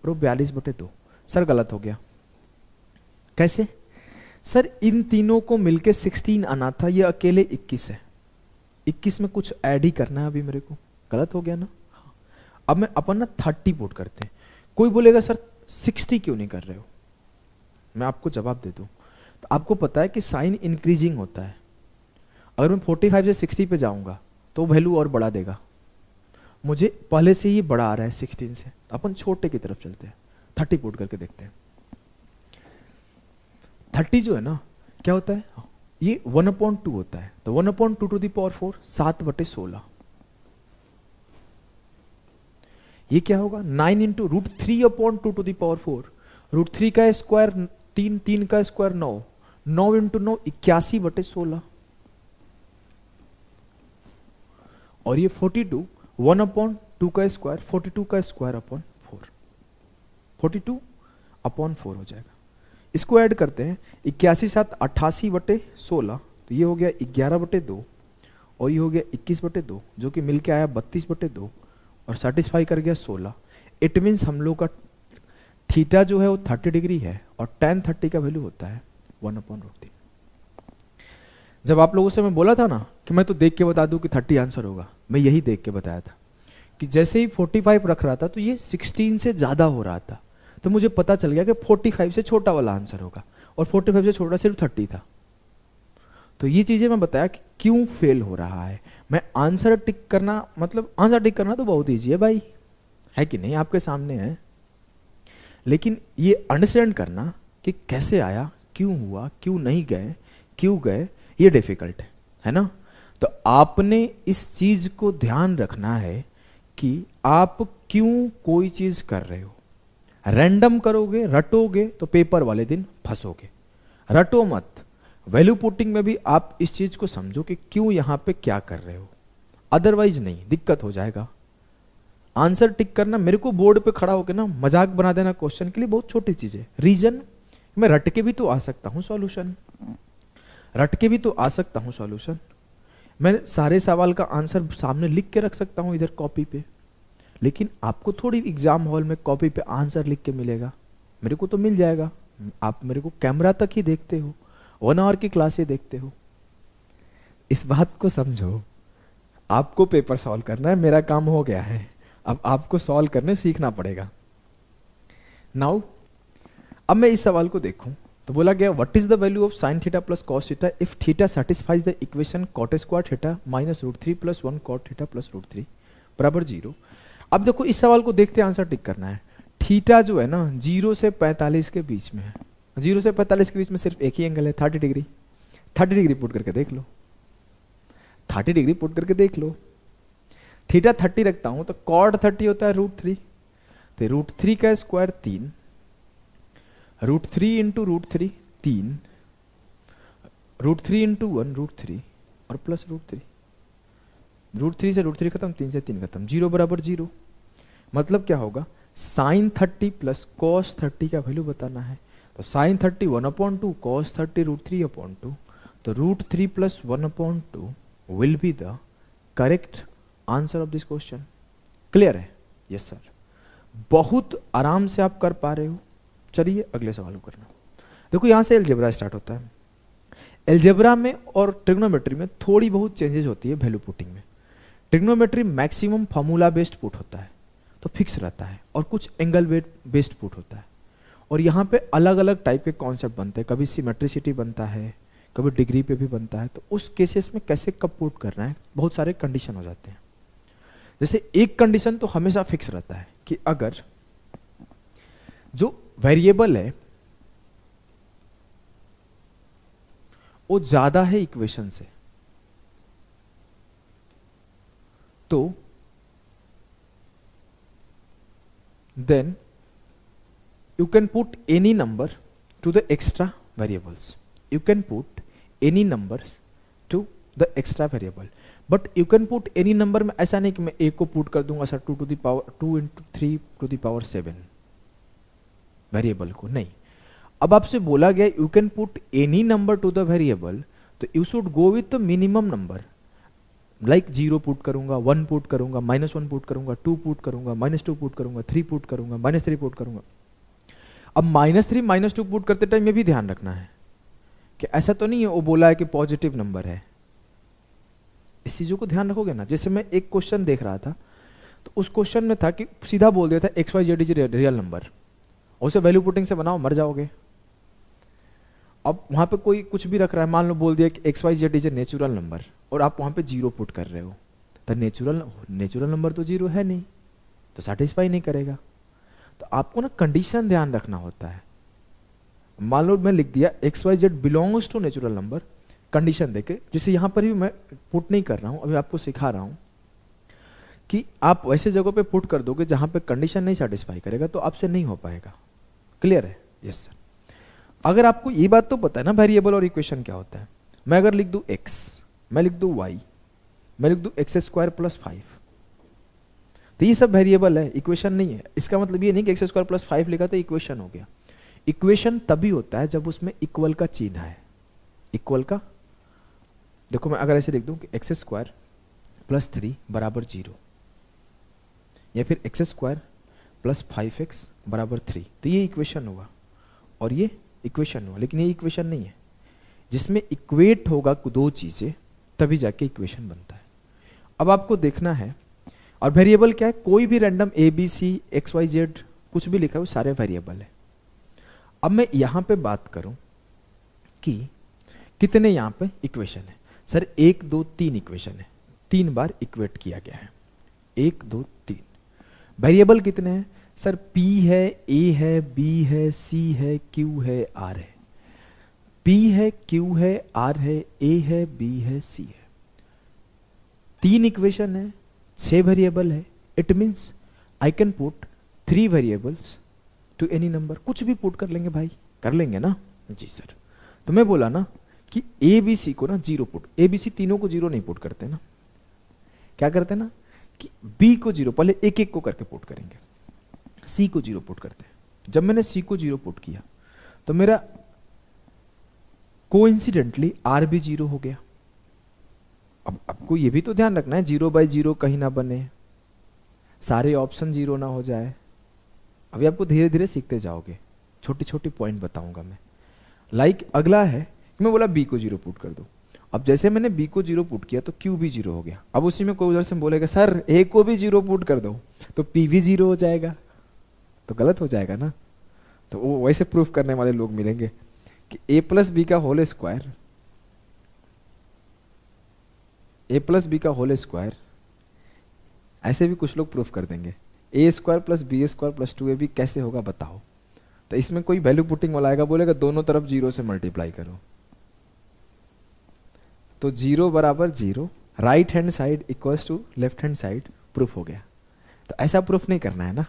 और वो 42/2। सर गलत हो गया, कैसे? सर इन तीनों को मिलके 16 आना था, ये अकेले 21 है। 21 में कुछ ऐड ही करना है अभी मेरे को, गलत हो गया ना? हाँ। अब मैं अपन ना 30 पुट करते हैं। कोई बोलेगा सर 60 क्यों नहीं कर रहे हो? मैं आपको जवाब दे दूं, तो आपको पता है कि साइन इंक्रीजिंग होता है। अगर मैं 45 से 60 पे जाऊंगा तो वैल्यू और बढ़ा देगा। मुझे पहले से ही बड़ा आ रहा है 16 से, अपन छोटे की तरफ चलते हैं, 30 पुट करके देखते हैं। 30 जो है ना क्या होता है, ये 1/2 होता है, तो 1/2 टू द पावर 4 7/16। ये क्या होगा, 9 इंटू √3/2 टू द पावर 4, √3 का स्क्वायर 3, 3 का स्क्वायर 9, 9 इंटू 9 81/16। और ये 42 1/2 का स्क्वायर 42 का स्क्वायर अपॉन 4, 42/4 हो जाएगा। इसको ऐड करते हैं, 81 7 88/16, तो ये हो गया 11/2 और ये हो गया 21/2, जो कि मिलके आया 32/2 और सेटिस्फाई कर गया 16। इट मीन्स हम लोग का थीटा जो है वो 30 डिग्री है और tan 30 का वैल्यू होता है 1/√3। जब आप लोगों से मैं बोला था ना कि मैं तो देख के बता दूं कि 30 आंसर होगा, मैं यही देख के बताया था कि जैसे ही 45 रख रहा था तो ये 16 से ज्यादा हो रहा था, तो मुझे पता चल गया कि 45 से छोटा वाला आंसर होगा और 45 से छोटा सिर्फ 30 था। तो ये चीजें मैं बताया कि क्यों फेल हो रहा है। मैं आंसर टिक करना, मतलब आंसर टिक करना तो बहुत ईजी है भाई, है कि नहीं, आपके सामने है। लेकिन ये अंडरस्टैंड करना कि कैसे आया, क्यों हुआ, क्यों नहीं गए, क्यों गए, ये डिफिकल्ट है ना? तो आपने इस चीज को ध्यान रखना है कि आप क्यों कोई चीज कर रहे हो। रैंडम करोगे, रटोगे तो पेपर वाले दिन फंसोगे। रटो मत, वैल्यू पुटिंग में भी आप इस चीज को समझो कि क्यों यहां पे क्या कर रहे हो, अदरवाइज नहीं दिक्कत हो जाएगा। आंसर टिक करना, मेरे को बोर्ड पे खड़ा होकर ना मजाक बना देना क्वेश्चन के लिए बहुत छोटी चीज है। रीजन, मैं रट के भी तो आ सकता हूं सॉल्यूशन, रट के भी तो आ सकता हूं सॉल्यूशन। मैं सारे सवाल का आंसर सामने लिख के रख सकता हूं इधर कॉपी पे, लेकिन आपको थोड़ी एग्जाम हॉल में कॉपी पे आंसर लिख के मिलेगा, मेरे को तो मिल जाएगा। आप मेरे को कैमरा तक ही देखते हो, 1 आवर की क्लासें देखते हो। इस बात को समझो, आपको पेपर सॉल्व करना है, मेरा काम हो गया है, अब आपको सॉल्व करने सीखना पड़ेगा। नाउ अब मैं इस सवाल को देखूं तो बोला गया what is the value of sine theta plus cos theta if theta satisfies the equation cot square theta minus √3 plus 1 cot theta plus √3 बराबर 0। अब देखो इस सवाल को देखते आंसर टिक करना है। थीटा जो है ना 0 से 45 के बीच में है, 0 से 45 के बीच में सिर्फ एक ही एंगल है 30 डिग्री। 30 डिग्री पुट करके देख लो, 30 डिग्री पुट करके देख लो। थीटा 30 रखता हूं तो कॉट 30 होता है √3, तो √3 का स्क्वायर 3, √3 इंटू √3 3, √3 इंटू 1 √3 और प्लस √3। √3 से √3 खत्म, 3 से 3 खत्म, 0 बराबर 0। मतलब क्या होगा, साइन 30 प्लस कॉस 30 का वैल्यू बताना है। तो साइन 30 1/2, कॉस 30 √3/2, तो √3 plus 1/2 will be the correct answer of this question. Clear है? यस सर, बहुत आराम से आप कर पा रहे हो। चलिए अगले सवाल को करना। देखो यहां से एलजेब्रा स्टार्ट होता है। एलजेब्रा में और ट्रिग्नोमेट्री में थोड़ी बहुत चेंजेस होती है वैल्यू पुटिंग में। Trigonometry maximum formula based put होता है तो फिक्स रहता है, और कुछ एंगल बेस्ड पुट होता है। और यहाँ पे अलग अलग टाइप के कॉन्सेप्ट बनते हैं, कभी सिमेट्रिसिटी बनता है, कभी डिग्री पे भी बनता है। तो उस केसेस में कैसे कब पुट करना है, बहुत सारे कंडीशन हो जाते हैं। जैसे एक कंडीशन तो हमेशा फिक्स रहता है कि अगर जो वेरिएबल है वो ज्यादा है इक्वेशन से, तो then you can put any number to the extra variables. You can put any numbers to the extra variable. But you can put any number में ऐसा नहीं कि मैं एक को पुट कर दूंगा sir 2 to the power 2 into 3 to the power 7 variable को, नहीं। अब आपसे बोला गया you can put any number to the variable, तो you should go with the minimum number. Like 0 put करूंगा, 1 पुट करूंगा, -1 पुट करूंगा, 2 पुट करूंगा, -2 पुट करूंगा, 3 पुट करूंगा, -3 पुट करूंगा। अब -3 -2 पुट करते टाइम ये भी ध्यान रखना है कि ऐसा तो नहीं है वो बोला है कि पॉजिटिव नंबर है। इस चीजों को ध्यान रखोगे ना। जैसे मैं एक क्वेश्चन देख रहा था तो उस क्वेश्चन में था कि सीधा बोल दिया था XYZ इज रियल नंबर, उसे वैल्यू पुटिंग से बनाओ मर जाओगे। अब वहां पे कोई कुछ भी रख रहा है, मान लो बोल दिया कि XYZ is a natural number और आप वहां पे 0 पुट कर रहे हो, तो नेचुरल नंबर तो 0 है नहीं, तो सेटिस्फाई नहीं करेगा। तो आपको ना कंडीशन ध्यान रखना होता है। मान लो मैं लिख दिया XYZ belongs to natural number, condition देके, जैसे यहां पर भी मैं पुट नहीं कर रहा हूं, अभी आपको सिखा रहा हूं कि आप वैसे जगह पे पुट कर दोगे जहां पे कंडीशन नहीं सेटिस्फाई करेगा तो आपसे नहीं हो पाएगा। क्लियर है? Yes sir. अगर आपको ये बात तो पता है ना वेरिएबल और इक्वेशन क्या होता है। मैं अगर लिख दूं x, मैं लिख दूं y, मैं लिख दूं x² + 5, तो ये सब वेरिएबल है, इक्वेशन नहीं है। इसका मतलब ये नहीं कि x² + 5 लिखा तो इक्वेशन हो गया। इक्वेशन तभी होता है जब उसमें इक्वल का चिन्ह है। इक्वल का देखो, मैं अगर ऐसे लिख दूं कि x² + 3 = 0, या फिर x² + 5x = 3, तो ये इक्वेशन होगा और ये इक्वेशन होगा। लेकिन ये इक्वेशन नहीं है। जिसमें इक्वेट होगा दो चीजें तभी जाके इक्वेशन बनता है। अब आपको देखना है, और वेरिएबल क्या है, कोई भी रैंडम ABC XYZ कुछ भी लिखा है वो सारे वेरिएबल है। अब मैं यहां पे बात करूं कि कितने यहां पे इक्वेशन है। सर 1 2 3 इक्वेशन है, 3 बार इक्वेट किया गया है। 1 2 3 वेरिएबल कितने हैं सर? P है, A है, B है, C है, Q है, R है। P है, Q है, R है, A है, B है, C है। 3 इक्वेशन है, 6 वेरिएबल है। It means I can put 3 variables to any number. कुछ भी पुट कर लेंगे भाई, कर लेंगे ना जी सर। तो मैं बोला ना कि ABC को ना 0 पुट, ABC तीनों को 0 नहीं पुट करते ना, क्या करते ना कि B को 0 पहले एक एक को करके पुट करेंगे, C को 0 पुट करते हैं। जब मैंने C को 0 पुट किया तो मेरा कोइंसिडेंटली R भी 0 हो गया। अब आपको ये भी तो ध्यान रखना है 0/0 कहीं ना बने, सारे ऑप्शन जीरो ना हो जाए। अभी आपको धीरे धीरे सीखते जाओगे, छोटी छोटी पॉइंट बताऊंगा मैं। लाइक अगला है, मैं बोला बी को जीरो पुट कर दो। अब जैसे मैंने बी को जीरो पुट किया तो क्यू भी जीरो हो गया। अब उसी में कोई उधर से बोलेगा सर ए को भी जीरो पुट कर दो, तो पी भी जीरो हो जाएगा, तो गलत हो जाएगा ना। तो वो वैसे प्रूफ करने वाले लोग मिलेंगे कि ए प्लस बी का whole square, A plus B का होल स्क्वायर, ऐसे भी कुछ लोग प्रूफ कर देंगे। A square plus B square plus 2ab कैसे होगा बताओ। तो इसमें कोई वैल्यू पुटिंग वाला आएगा, बोलेगा दोनों तरफ जीरो से मल्टीप्लाई करो, तो जीरो बराबर zero, right hand side equals to left hand side, proof हो गया। तो ऐसा प्रूफ नहीं करना है ना,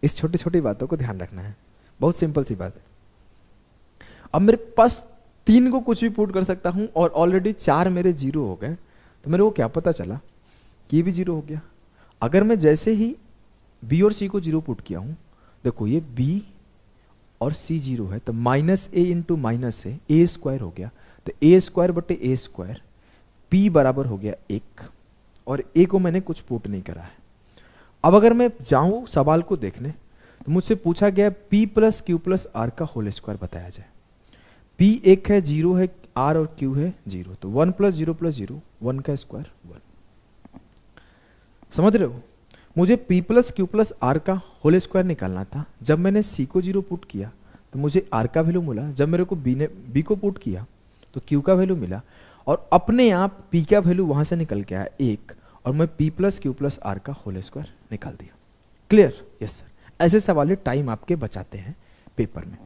इस छोटी छोटी बातों को ध्यान रखना है, बहुत सिंपल सी बात है। अब मेरे पास 3 को कुछ भी पुट कर सकता हूं और ऑलरेडी 4 मेरे जीरो हो गए, तो मेरे को क्या पता चला कि ये भी जीरो हो गया। अगर मैं जैसे ही बी और सी को जीरो पुट किया हूं, देखो ये बी और सी जीरो है, तो minus A into minus A square हो गया, तो ए स्क्वायर बटे ए स्क्वायर, पी बराबर हो गया 1, और ए को मैंने कुछ पुट नहीं करा है। अब अगर मैं जाऊं सवाल को देखने, तो मुझसे पूछा गया P plus Q plus R का होल स्क्वायर बताया जाए। पी 1 है, जीरो है, आर और क्यू है जीरो, तो 1 प्लस जीरो प्लस जीरो, 1 का स्क्वायर 1। समझ रहे हो, मुझे p plus Q plus R का होल स्क्वायर निकालना था। जब मैंने c को जीरो पुट किया तो मुझे r का वैल्यू मिला, जब मेरे को b को पुट किया तो q का वैल्यू मिला, और अपने आप p का वैल्यू वहां से निकल के आया 1, और मैं p plus Q plus R का होल स्क्वायर निकाल दिया। क्लियर? Yes sir. ऐसे सवाल टाइम आपके बचाते हैं पेपर में।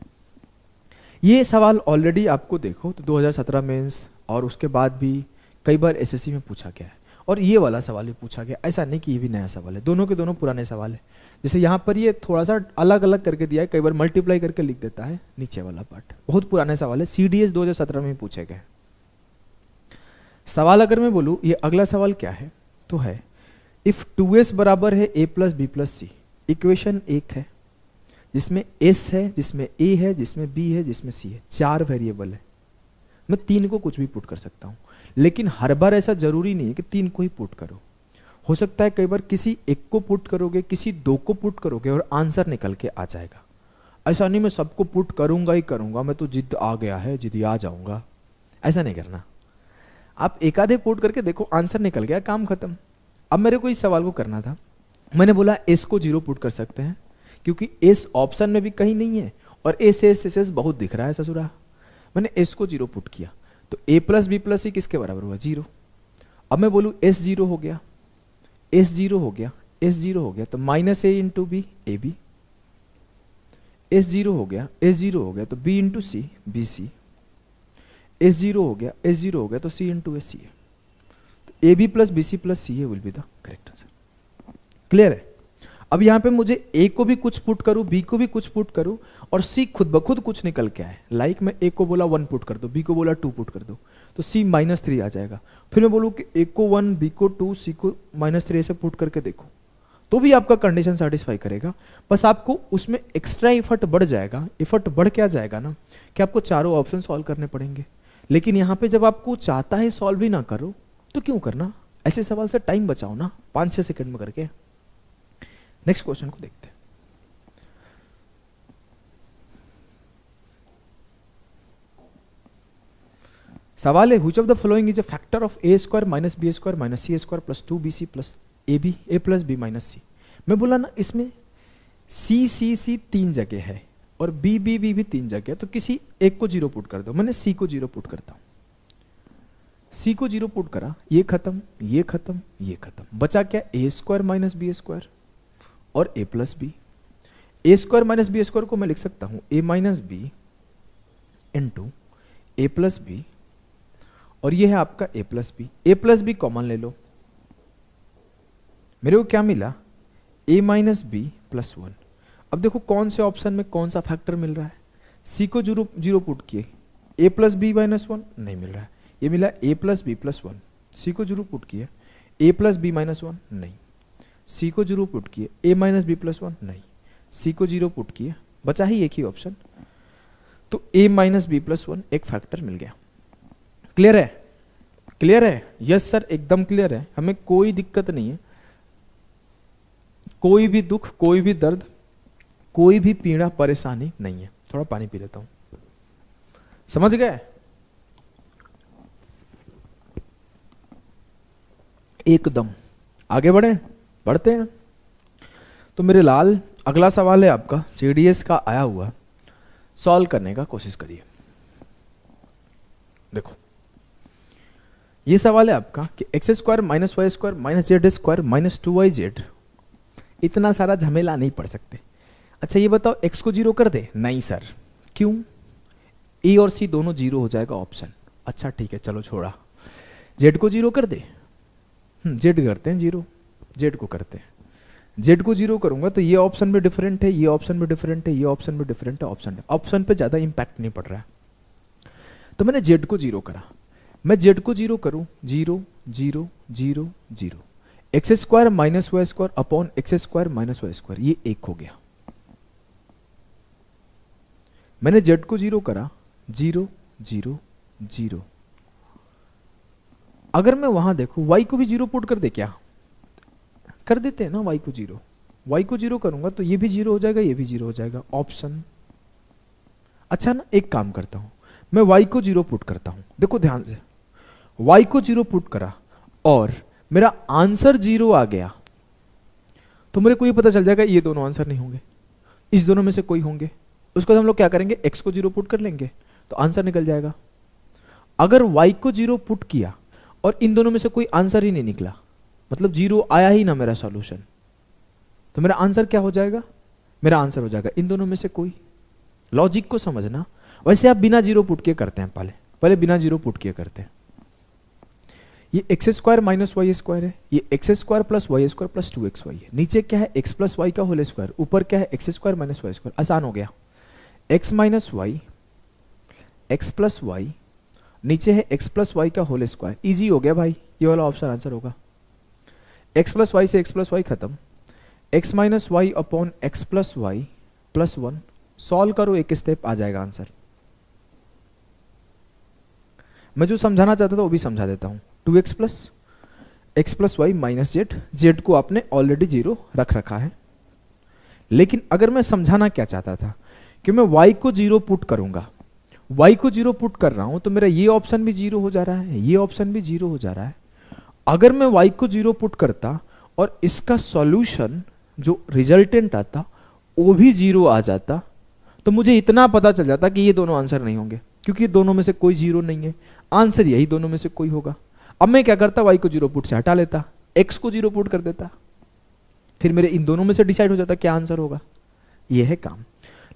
ये सवाल ऑलरेडी आपको देखो तो 2017 मेंस और उसके बाद भी कई बार एसएससी में पूछा गया है, और ये वाला सवाल भी पूछा गया। ऐसा नहीं कि ये भी नया सवाल है, दोनों के दोनों पुराने सवाल है। जैसे यहाँ पर ये थोड़ा सा अलग अलग करके दिया है, कई बार मल्टीप्लाई करके लिख देता है नीचे वाला पार्ट, बहुत पुराने सवाल है, सीडीएस 2017 में पूछे गए सवाल। अगर मैं बोलूँ ये अगला सवाल क्या है, तो है इफ 2s बराबर है a plus B plus C, equation 1 है जिसमें s है, जिसमें a है, जिसमें b है, जिसमें c है, 4 वेरिएबल है। मैं 3 को कुछ भी पुट कर सकता हूं, लेकिन हर बार ऐसा जरूरी नहीं है कि 3 को ही पुट करो। हो सकता है कई बार किसी एक को पुट करोगे, किसी 2 को पुट करोगे और आंसर निकल के आ जाएगा। ऐसा नहीं मैं सबको पुट करूंगा ही करूंगा, मैं तो जिद आ गया है, जिद आ जाऊंगा, ऐसा नहीं करना। आप एक आधे पुट करके देखो, आंसर निकल गया, काम खत्म। अब मेरे को इस सवाल को करना था, मैंने बोला एस को जीरो पुट कर सकते हैं क्योंकि एस ऑप्शन में भी कहीं नहीं है, और एस बहुत दिख रहा है ससुरा। मैंने एस को जीरो पुट किया तो a प्लस बी प्लस सी किसके बराबर हुआ? जीरो। अब मैं बोलूँ एस जीरो हो गया, एस जीरो हो गया, एस जीरो हो गया, तो minus A into B A B, S zero हो गया, एस जीरो हो गया, तो B into C B C, S zero हो गया, एस जीरो हो गया, तो सी इंटू एस सी है। तो A B plus B C plus C A will be the correct answer. Clear है? अब यहां पे मुझे ए को भी कुछ पुट करूं, बी को भी कुछ पुट करूं, और सी खुद ब खुद कुछ निकल के आए। लाइक मैं ए को बोला 1 पुट कर दो, बी को बोला 2 पुट कर दो, तो सी -3 आ जाएगा। फिर मैं बोलूं कि ए को 1, बी को 2, सी को -3 से पुट करके देखो, तो भी आपका कंडीशन सेटिस्फाई करेगा। बस आपको उसमें एक्स्ट्रा एफर्ट बढ़ जाएगा। एफर्ट बढ़ क्या जाएगा ना कि आपको चारों ऑप्शन सॉल्व करने पड़ेंगे। लेकिन यहाँ पे जब आपको चाहता है सॉल्व ही ना करो तो क्यों करना? ऐसे सवाल से टाइम बचाओ ना, 5-6 सेकंड में करके। नेक्स्ट क्वेश्चन को देखते हैं। सवाल है which of the following is a factor of a square minus B square minus C square plus 2bc plus ab a plus B minus C. मैं बोला ना इसमें c 3 जगह है और b भी 3 जगह है, तो किसी एक को जीरो पुट कर दो। मैंने c को जीरो पुट करता हूं, c को जीरो पुट करा, ये खत्म, ये खत्म, ये खत्म, बचा क्या? a square minus B square और a plus B. A square minus B square को मैं लिख सकता हूं a minus B into A plus B, और ये है आपका a plus B. A plus B common ले लो, मेरे को क्या मिला? a minus B plus 1। अब देखो कौन से ऑप्शन में कौन सा फैक्टर मिल रहा है। c को जीरो पुट किए, a प्लस बी माइनस 1 नहीं मिल रहा है, ये मिला a plus B plus 1। c को जीरो पुट किए, a प्लस बी माइनस 1 नहीं, c को जीरो पुट किए, a माइनस बी प्लस 1 नहीं, c को जीरो पुट किए, बचा ही एक ही ऑप्शन, तो a माइनस बी प्लस 1 एक फैक्टर मिल गया। क्लियर है? क्लियर है? यस सर, एकदम क्लियर है, हमें कोई दिक्कत नहीं है। कोई भी दुख, कोई भी दर्द, कोई भी पीड़ा परेशानी नहीं है। थोड़ा पानी पी लेता हूं। समझ गए? एकदम। आगे बढ़ते हैं। तो मेरे लाल, अगला सवाल है आपका सीडीएस का आया हुआ, सॉल्व करने का कोशिश करिए। देखो ये सवाल है आपका कि X square minus Y square minus Z square minus 2yz, इतना सारा झमेला नहीं पढ़ सकते। अच्छा ये बताओ एक्स को जीरो कर दे? नहीं सर। क्यों? ए और सी दोनों जीरो हो जाएगा ऑप्शन। अच्छा ठीक है चलो छोड़ा। जेड को जीरो कर दे? जेड करते हैं जीरो, जेड को करते हैं। जेड को जीरो करूंगा तो ये ऑप्शन भी डिफरेंट है, ये ऑप्शन भी डिफरेंट है, ये ऑप्शन भी डिफरेंट है। ऑप्शन पे ज्यादा इंपैक्ट नहीं पड़ रहा है। तो मैंने जेड को जीरो करा। मैं जेड को जीरो करूं, zero zero zero zero, x square minus Y square upon x square minus Y square, ये एक हो गया। मैंने जेड को जीरो करा, जीरो जीरो जीरो। अगर मैं वहां देखूं वाई को भी जीरो पुट कर दे, क्या कर देते हैं ना वाई को जीरो। वाई को जीरो करूंगा तो ये भी जीरो हो जाएगा, ये भी जीरो हो जाएगा। ऑप्शन अच्छा ना, एक काम करता हूं, मैं वाई को जीरो पुट करता हूं। देखो ध्यान से, वाई को जीरो पुट करा और मेरा आंसर जीरो आ गया, तो मेरे को ये पता चल जाएगा ये दोनों आंसर नहीं होंगे, इस दोनों में से कोई होंगे। उसके बाद हम लोग क्या करेंगे, एक्स को जीरो पुट कर लेंगे तो आंसर निकल जाएगा। अगर वाई को जीरो पुट किया और इन दोनों में से कोई आंसर ही नहीं निकला, मतलब जीरो आया ही ना मेरा सॉल्यूशन, तो मेरा आंसर क्या हो जाएगा? मेरा आंसर हो जाएगा इन दोनों में से कोई। लॉजिक को समझना। वैसे आप बिना जीरो पुट किए करते हैं, पहले बिना जीरो पुट किए करते हैं। ये x square minus Y square है, ये x square plus y square प्लस 2xy है। नीचे क्या है? एक्स प्लस वाई का होल स्क्वायर, ऊपर क्या है? X square minus Y square. आसान हो गया। X minus y, x plus y, नीचे है एक्स प्लस वाई का होल स्क्वायर। इजी हो गया भाई, ये वाला ऑप्शन आंसर होगा। एक्स प्लस वाई से एक्स प्लस वाई खत्म, x minus y upon x plus y plus 1। Solve करो, एक स्टेप आ जाएगा आंसर। मैं जो समझाना चाहता था वो भी समझा देता हूं। 2x plus y minus z, z को आपने ऑलरेडी जीरो रख रखा है। लेकिन अगर मैं समझाना क्या चाहता था कि मैं y को जीरो पुट करूंगा, y को जीरो पुट कर रहा हूं तो मेरा ये ऑप्शन भी जीरो हो जा रहा है, ये ऑप्शन भी जीरो हो जा रहा है। अगर मैं y को जीरो पुट करता और इसका सॉल्यूशन जो रिजल्टेंट आता वो भी जीरो आ जाता, तो मुझे इतना पता चल जाता कि ये दोनों आंसर नहीं होंगे, क्योंकि दोनों में से कोई जीरो नहीं है। आंसर यही दोनों में से कोई होगा। अब मैं क्या करता, y को जीरो पुट से हटा लेता, x को जीरो पुट कर देता, फिर मेरे इन दोनों में से डिसाइड हो जाता क्या आंसर होगा। यह है काम।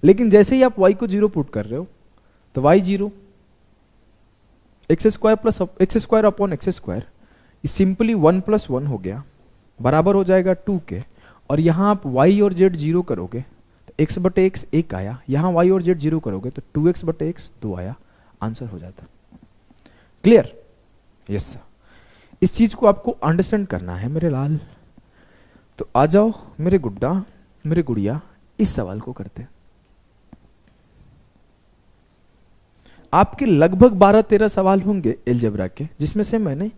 लेकिन जैसे ही आप y को जीरो पुट कर रहे हो तो y zero, x square plus x square upon x square, simply 1 plus 1 हो गया, बराबर हो जाएगा 2 के। और यहां आप y और z जीरो करोगे तो x बटे x 1 आया, यहां y और z जीरो करोगे तो 2x बटे x 2 आया, आंसर हो जाता। क्लियर? Yes sir. इस चीज को आपको अंडरस्टैंड करना है मेरे लाल। तो आ जाओ मेरे गुड्डा, मेरे गुड़िया, इस सवाल को करते हैं। आपके लगभग 12-13 सवाल होंगे अलजेब्रा के, जिसमें से मैंने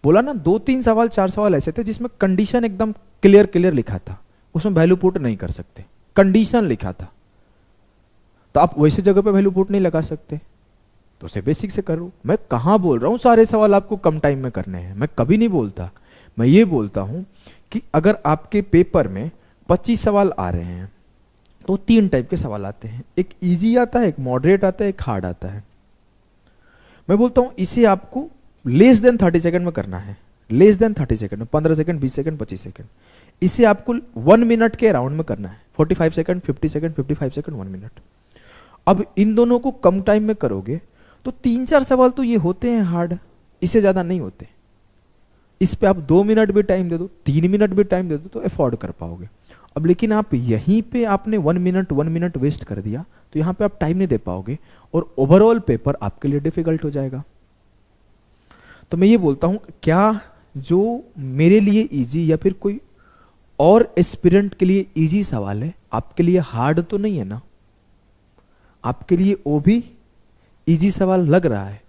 बोला ना 2-3 सवाल 4 सवाल ऐसे थे जिसमें कंडीशन एकदम क्लियर लिखा था, उसमें वैल्यू पुट नहीं कर सकते, कंडीशन लिखा था। तो आप वैसे जगह पे वैल्यू पुट नहीं लगा सकते, तो उसे बेसिक से करो। मैं कहां बोल रहा हूं सारे सवाल आपको कम टाइम में करने हैं, मैं कभी नहीं बोलता। मैं ये बोलता हूं कि अगर आपके पेपर में 25 सवाल आ रहे हैं तो 3 टाइप के सवाल आते हैं, एक इजी आता है, एक मॉडरेट आता है, एक हार्ड आता है। मैं बोलता हूं इसे आपको लेस देन 30 सेकंड में करना है, लेस देन 30 सेकंड में, 15 सेकंड, 20 सेकंड, 25 सेकंड। इसे आपको 1 मिनट के अराउंड में करना है, 45 सेकंड, 50 सेकंड, 55 सेकंड, 1 मिनट। अब इन दोनों को कम टाइम में करोगे तो 3-4 सवाल तो ये होते हैं हार्ड, इससे ज्यादा नहीं होते। इस पे आप 2 मिनट भी टाइम दे दो, 3 मिनट भी टाइम दे दो तो अफोर्ड कर पाओगे। अब लेकिन आप यहीं पे आपने 1 मिनट वेस्ट कर दिया तो यहां पे आप टाइम नहीं दे पाओगे और ओवरऑल पेपर आपके लिए डिफिकल्ट हो जाएगा। तो मैं ये बोलता हूं क्या जो मेरे लिए इजी या फिर कोई और एस्पिरेंट के लिए इजी सवाल है, आपके लिए हार्ड तो नहीं है ना? आपके लिए वो भी इजी सवाल लग रहा है।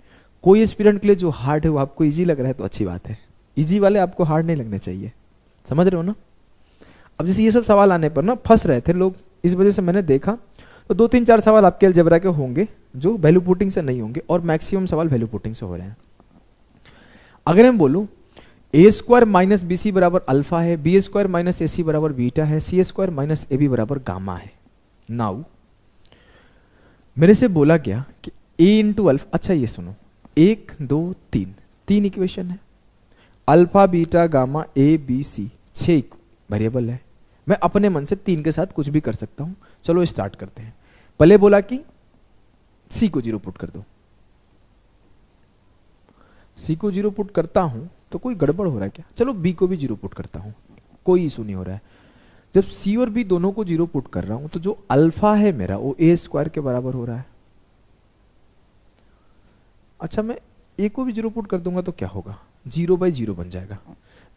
कोई एस्पिरेंट के लिए जो हार्ड है वो आपको इजी लग रहा है तो अच्छी बात है। इजी वाले आपको हार्ड नहीं लगने चाहिए, समझ रहे हो ना? अब जैसे ये सब सवाल आने पर ना फंस रहे थे लोग, इस वजह से मैंने देखा तो 2-3-4 सवाल आपके अलजेब्रा के होंगे जो वैल्यू पुटिंग से नहीं होंगे, और मैक्सिमम सवाल वैल्यू पुटिंग से हो रहे हैं। अगर मैं बोलूं ए स्क्वायर माइनस बी सी बराबर अल्फा है, बी स्क्वायर माइनस ए सी बराबर बीटा है, सी स्क्वायर माइनस ए बी बराबर गामा है। नाउ मेरे से बोला गया कि ए इंटू अल्फा, अच्छा ये सुनो, 1 2 3 इक्वेशन है, alpha beta gamma a B c 6 variable है। मैं अपने मन से 3 के साथ कुछ भी कर सकता हूं। चलो स्टार्ट करते हैं। पहले बोला कि सी को 0 पुट कर दो, सी को 0 पुट करता हूं तो कोई गड़बड़ हो रहा है क्या? चलो बी को भी 0 पुट करता हूं, कोई इशू नहीं हो रहा है। जब सी और बी दोनों को 0 पुट कर रहा हूं तो जो अल्फा है मेरा वो ए स्क्वायर के बराबर हो रहा है। अच्छा मैं ए को भी 0 पुट कर दूंगा तो क्या होगा? 0/0 बन जाएगा।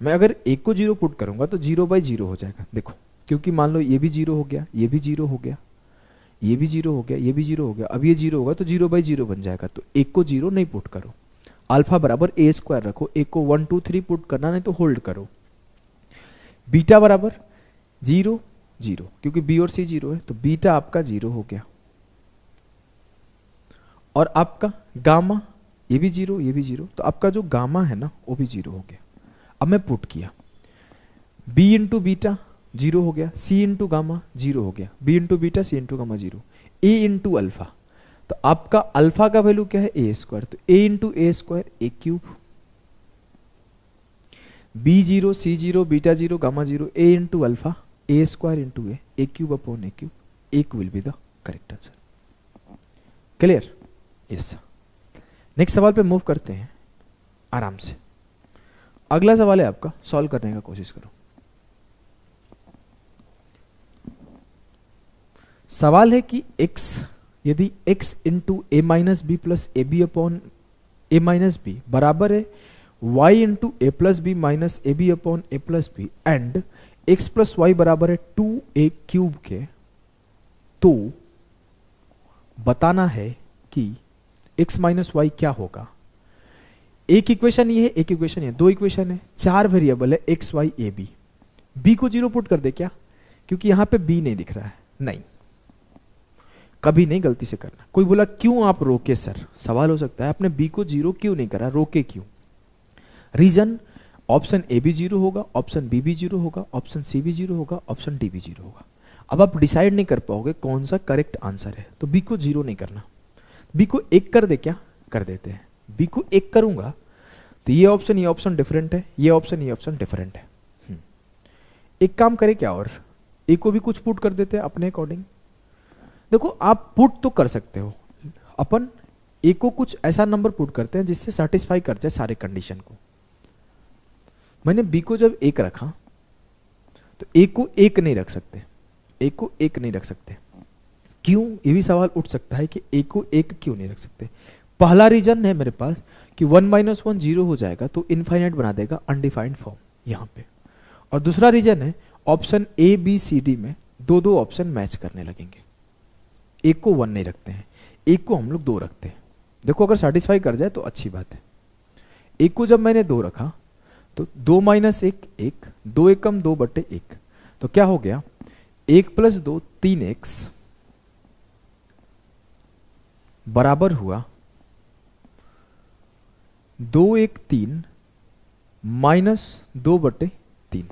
मैं अगर ए को 0 पुट करूंगा तो 0/0 हो जाएगा। देखो, क्योंकि मान लो ये भी 0 हो गया, ये भी 0 हो गया, ये भी 0 हो गया, ये भी 0 हो गया, अब ये 0 होगा तो 0/0 बन जाएगा। तो ए को 0 नहीं पुट करो, अल्फा बराबर ए स्क्वायर रखो, ए को 1 2 3 पुट करना, नहीं तो होल्ड करो। बीटा बराबर 0 0, क्योंकि बी और सी 0 है तो बीटा आपका 0 हो गया। और आपका गामा, ये भी 0 ये भी 0, तो आपका जो गामा है ना वो भी 0 हो गया। अब मैं पुट किया, b इंटू बीटा 0 हो गया, c इंटू गामा 0 हो गया, b into beta c into gamma 0, a into alpha, तो आपका अल्फा का वैल्यू क्या है? ए स्क्वायर, तो a into A square A cube, b 0 c 0 beta 0 gamma 0, a into alpha A square into A cube upon A cube, एक will be the correct answer. Clear? Yes. Next सवाल पे move करते हैं आराम से। अगला सवाल है आपका, सॉल्व करने का कोशिश करो। सवाल है कि x यदि x into a minus B plus a b upon a minus b बराबर है y into A plus B minus a b upon a plus b and x plus y बराबर है 2a क्यूब के, तो बताना है कि x माइनस वाई क्या होगा। एक इक्वेशन ये है, एक इक्वेशन ये, दो इक्वेशन है, 4 वेरिएबल है x y a b। b को 0 पुट कर दे क्या? क्योंकि यहां पे b नहीं दिख रहा है। नहीं, कभी नहीं, गलती से करना। कोई बोला क्यों आप रोके सर? सवाल हो सकता है आपने b को 0 क्यों नहीं करा, रोके क्यों? रीजन, ऑप्शन ए भी 0 होगा, ऑप्शन बी भी 0 होगा, ऑप्शन सी भी 0 होगा, ऑप्शन डी भी 0 होगा। अब आप डिसाइड नहीं कर पाओगे कौन सा करेक्ट आंसर है, तो b को 0 नहीं करना। b को 1 कर दे क्या? कर देते हैं। b को 1 करूंगा तो ये ऑप्शन डिफरेंट है, ये ऑप्शन डिफरेंट है। एक काम करें क्या, और a को भी कुछ पुट कर देते हैं अपने अकॉर्डिंग। देखो आप पुट तो कर सकते हो, अपन a को कुछ ऐसा नंबर पुट करते हैं जिससे सेटिस्फाई कर जाए सारे कंडीशन को। मैंने b को जब 1 रखा तो a को 1 नहीं रख सकते, a को 1 नहीं रख सकते। क्यों? ये भी सवाल उठ सकता है कि a को 1 क्यों नहीं रख सकते। पहला रीजन है मेरे पास कि 1 माइनस 1 0 हो जाएगा तो इनफाइनाइट बना देगा अनडिफाइंड फॉर्म यहां पे। और दूसरा रीजन है option A B C D में दो ऑप्शन मैच करने लगेंगे। एक को 1 नहीं रखते हैं, एक को हम लोग 2 रखते हैं। देखो अगर सेटिस्फाई कर जाए तो अच्छी बात है। एक को जब मैंने 2 रखा तो 2 माइनस 1 1, 2 एकम 2/1, तो क्या हो गया? 1 प्लस 2 3x बराबर हुआ 2 1 3 माइनस 2/3,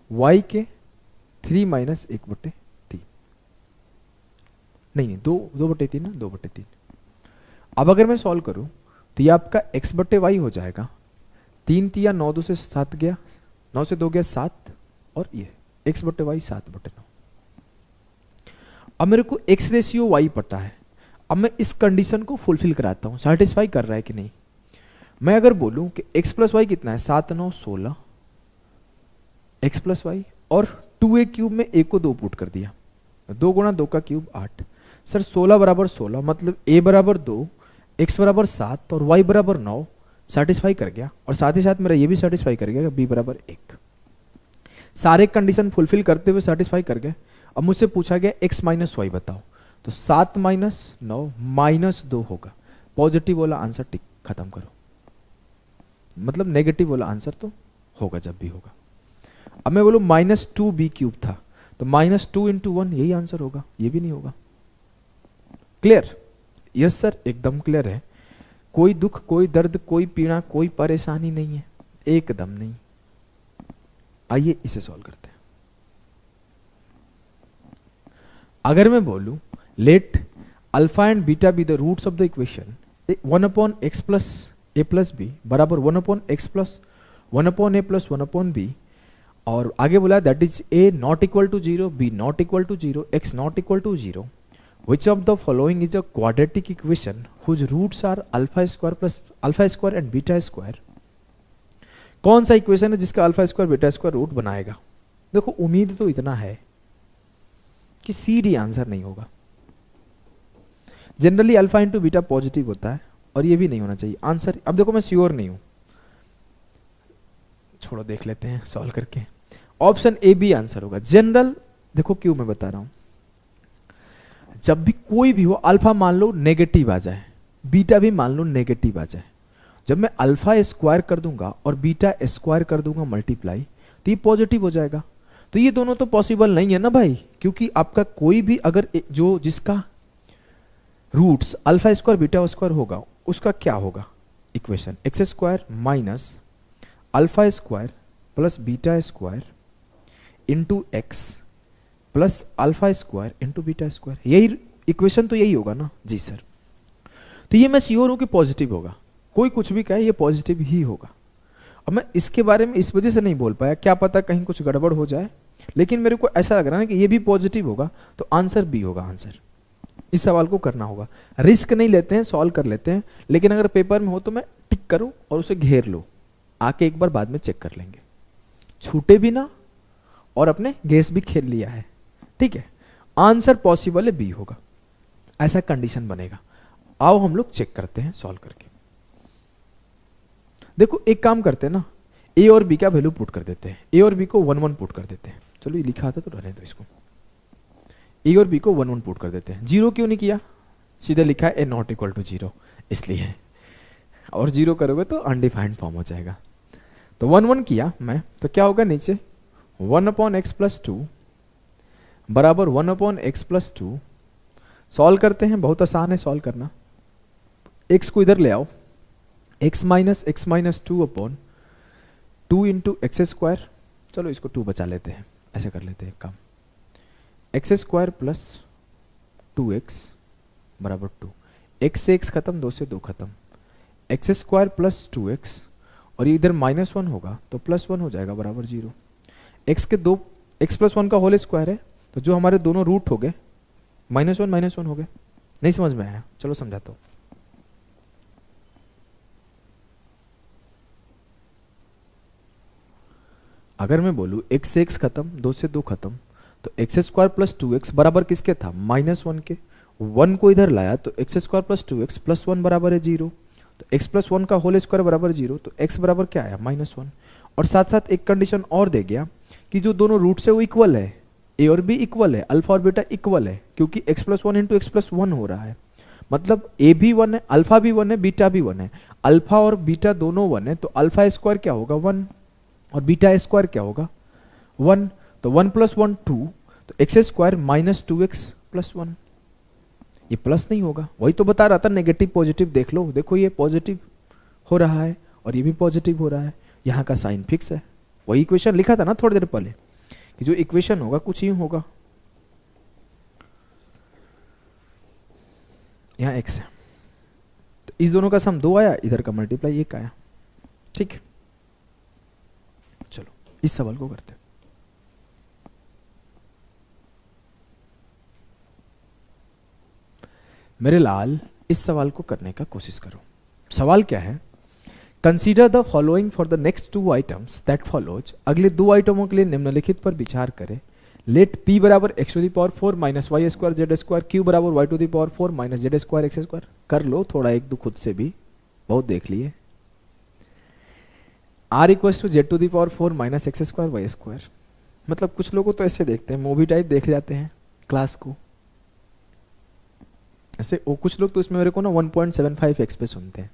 y के 3 माइनस 1/3, नहीं 2/3 ना, 2/3। अब अगर मैं सॉल्व करूं तो ये आपका x/y हो जाएगा। 3 3 9 2 से 7 गया, 9 से 2 गया 7, और ये x/y 7/9। अब मेरे को x रेशियो y पता है। अब मैं इस कंडीशन को फुलफिल कराता हूं, सेटिस्फाई कर रहा है कि नहीं। मैं अगर बोलूं कि x प्लस वाई कितना है, 7 9 16 x प्लस वाई, और 2a क्यूब में a को 2 पुट कर दिया, 2 गुणा 2 का क्यूब 8। सर 16 बराबर 16, मतलब a बराबर 2, x बराबर 7 और y बराबर 9, सेटिस्फाई कर गया। और साथ ही साथ मेरा ये भी सेटिस्फाई कर गया कि b बराबर 1। सारे कंडीशन फुलफिल करते हुए सेटिस्फाई कर गए। अब मुझसे पूछा गया x माइनस वाई बताओ, तो 7 माइनस 9 माइनस 2 होगा। पॉजिटिव वाला आंसर टिक खत्म करो, मतलब नेगेटिव वाला आंसर तो होगा जब भी होगा। अब मैं बोलूँ -2b³ था, तो -2 × 1 यही आंसर होगा, ये भी नहीं होगा। क्लियर? यस सर, एकदम क्लियर है। कोई दुख, कोई दर्द, कोई पीड़ा, कोई परेशानी नहीं है, एकदम नहीं। आइए इसे सॉल्व करते हैं। अगर मैं बोलूं let alpha and beta be the roots of the equation 1/x + a + b बराबर 1/x + 1/a + 1/b, और आगे बोला that is a not equal to 0, b not equal to 0, x not equal to 0, which of the following is a quadratic equation whose roots are α² and β²? कौन सा equation है जिसका α² β² root बनाएगा? देखो उम्मीद तो इतना है कि सी डी आंसर नहीं होगा। Generally alpha into beta positive होता है और ये भी नहीं होना चाहिए आंसर। अब देखो मैं श्योर नहीं हूं, छोड़ो देख लेते हैं सॉल्व करके। ऑप्शन ए बी आंसर होगा जनरल। देखो क्यों मैं बता रहा हूं, जब भी कोई भी हो, अल्फा मान लो नेगेटिव आ जाए, बीटा भी मान लो नेगेटिव आ जाए, जब मैं अल्फा स्क्वायर कर दूंगा और बीटा स्क्वायर कर दूंगा मल्टीप्लाई, तो ये पॉजिटिव हो जाएगा। तो ये दोनों तो पॉसिबल नहीं है ना भाई, क्योंकि आपका कोई भी अगर जो जिसका रूट्स α² β² होगा उसका क्या होगा equation? x² minus α² plus β² into x plus α² into β²। यही इक्वेशन तो यही होगा ना जी सर। तो ये मैं श्योर हूं कि पॉजिटिव होगा, कोई कुछ भी कहे ये पॉजिटिव ही होगा। अब मैं इसके बारे में इस वजह से नहीं बोल पाया, क्या पता कहीं कुछ गड़बड़ हो जाए, लेकिन मेरे को ऐसा लग रहा है कि ये भी पॉजिटिव होगा, तो आंसर बी होगा। आंसर इस सवाल को करना होगा, रिस्क नहीं लेते हैं, सॉल्व कर लेते हैं, लेकिन अगर पेपर में हो तो मैं टिक करूं और उसे घेर लो, आके एक बार बाद में चेक कर लेंगे, छूटे भी ना और अपने गेस भी खेल लिया है। ठीक है, आंसर पॉसिबल है बी होगा, ऐसा कंडीशन बनेगा। आओ हम लोग चेक करते हैं सॉल्व करके। देखो एक काम करते हैं ना, ए और बी का वैल्यू पुट कर देते हैं, ए और बी को 1 1 पुट कर देते हैं। चलो ये लिखा था तो रहने दो इसको, ए और बी को 1 1 पुट कर देते हैं। 0 क्यों नहीं किया, सीधे लिखा है ए नॉट इक्वल टू 0 इसलिए, और 0 करोगे तो अनडिफाइंड फॉर्म हो जाएगा। तो 1 1 किया मैं, तो क्या होगा नीचे 1/x + 2 बराबर 1/x + 2। सॉल्व करते हैं, बहुत आसान है सॉल्व करना। x को इधर ले आओ, x - 2/2 इंटू x²। चलो इसको 2 बचा लेते हैं, ऐसे कर लेते हैं काम, x² प्लस 2x बराबर 2। x से x खत्म, 2 से 2 खत्म, x² प्लस 2x, और ये इधर -1 होगा तो +1 हो जाएगा बराबर 0। x के दो x + 1 का होल स्क्वायर है, तो जो हमारे दोनों रूट हो गए -1 हो गए। नहीं समझ में आया, चलो समझाता हूं। अगर मैं बोलूं x से x खत्म, 2 से 2 खत्म, तो x² प्लस 2x बराबर किसके था? -1 के। 1 को इधर लाया तो x² प्लस 2x प्लस 1 बराबर है 0। तो x प्लस 1 का होल स्क्वायर बराबर 0, तो x बराबर क्या आया? -1। और साथ साथ एक कंडीशन और दे गया कि जो दोनों रूट है वो इक्वल है, a और b इक्वल है, अल्फा और बीटा इक्वल है, क्योंकि x plus 1 into x plus 1 हो रहा है। मतलब a भी 1 है, अल्फा भी 1 है, बीटा भी 1 है। अल्फा और बीटा दोनों 1 है, तो अल्फा स्क्वायर क्या होगा? 1, और बीटा स्क्वायर क्या होगा? 1। तो 1 + 1 2, तो x² माइनस 2x प्लस 1। ये प्लस नहीं होगा, वही तो बता रहा था, नेगेटिव पॉजिटिव देख लो। देखो ये पॉजिटिव हो रहा है और ये भी पॉजिटिव हो रहा है, यहाँ का साइन फिक्स है। वही इक्वेशन लिखा था ना थोड़ी देर पहले कि जो इक्वेशन होगा कुछ ही होगा। यहाँ x है, तो इस दोनों का सम 2 आया, इधर का मल्टीप्लाई 1 आया। ठीक है, चलो इस सवाल को करते हैं। मेरे लाल, इस सवाल को करने का कोशिश करो। सवाल क्या है? Consider the following for the next 2 items that follows. अगले 2 आइटमों के लिए निम्नलिखित पर विचार करें। लेट p बराबर x⁴ minus y² z², q बराबर y⁴ माइनस z² x²। कर लो थोड़ा एक दो खुद से भी, बहुत देख लिए। r = z⁴ minus x² y²। मतलब कुछ लोगों तो ऐसे देखते हैं, मूवी टाइप देख जाते हैं क्लास को ऐसे। वो कुछ लोग तो इसमें मेरे को ना 1.75x पे सुनते हैं,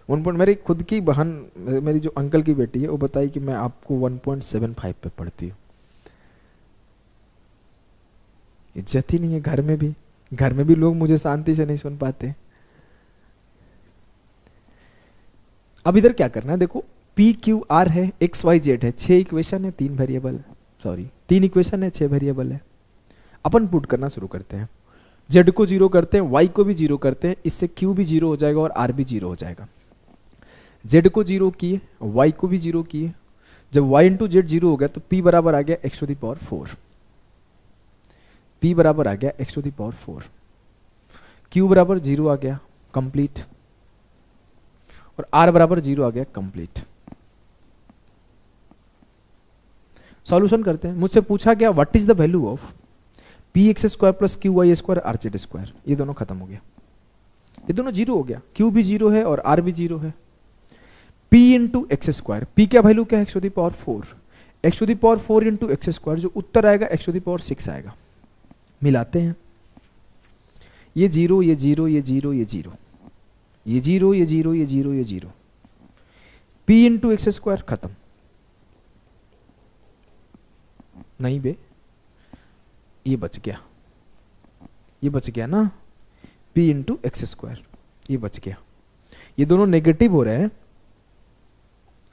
मेरी खुद की बहन, मेरी जो अंकल की बेटी है, वो बताई कि मैं आपको 1.75 पे पढ़ती हूँ। इज्जत ही नहीं है घर में भी लोग मुझे शांति से नहीं सुन पाते। अब इधर क्या करना है, देखो पी क्यू आर है, एक्स वाई जेड है, 6 इक्वेशन है, 3 वेरिएबल, सॉरी 3 इक्वेशन है, 6 वेरिएबल है। अपन पुट करना शुरू करते हैं। जेड को 0 करते हैं, वाई को भी 0 करते हैं, इससे क्यू भी 0 हो जाएगा और आर भी 0 हो जाएगा। जेड को 0 किए, वाई को भी 0 किए, जब y इंटू जेड 0 हो गया तो p बराबर आ गया x to the power 4, p बराबर आ गया x to the power 4, q बराबर 0 आ गया कंप्लीट, और r बराबर 0 आ गया कंप्लीट। सॉल्यूशन करते हैं। मुझसे पूछा गया what is the value of p x square plus q y square r z square. ये दोनों खत्म हो गया, ये दोनों 0 हो गया, q भी 0 है और r भी 0 है। p into x square, p क्या वैल्यू क्या है, x to the power 4, x to the power 4 into x square, जो उत्तर आएगा एक्स टू द पावर 6 आएगा। मिलाते हैं, ये 0 ये 0 ये 0 ये 0 ये 0 ये 0 ये 0 ये 0, p इंटू एक्स स्क्वायर खत्म, नहीं बे ये बच गया, ये बच गया ना, p इंटू एक्स स्क्वायर, ये बच गया। ये दोनों नेगेटिव हो रहे हैं,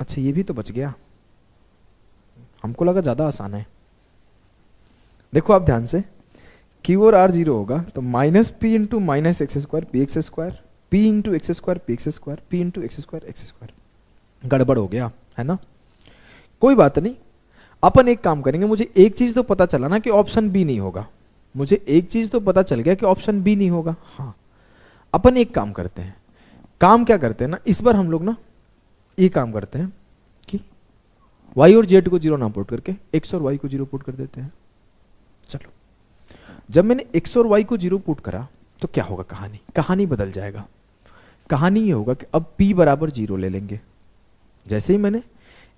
अच्छा ये भी तो बच गया, हमको लगा ज्यादा आसान है। देखो आप ध्यान से, q और r 0 होगा तो minus p into minus x square P x square, p into x square P x square, p into x square x square. गड़बड़ हो गया है ना, कोई बात नहीं। अपन एक काम करेंगे, मुझे एक चीज तो पता चला ना कि ऑप्शन बी नहीं होगा, मुझे एक चीज तो पता चल गया कि ऑप्शन बी नहीं होगा। हाँ, अपन एक काम करते हैं, काम क्या करते हैं ना, इस बार हम लोग ना ये काम करते हैं कि y और z को 0 ना पुट करके x और y को 0 पुट कर देते हैं। चलो, जब मैंने x और y को 0 पुट करा तो क्या होगा, कहानी बदल जाएगा। कहानी ये होगा कि अब p बराबर 0 ले लेंगे। जैसे ही मैंने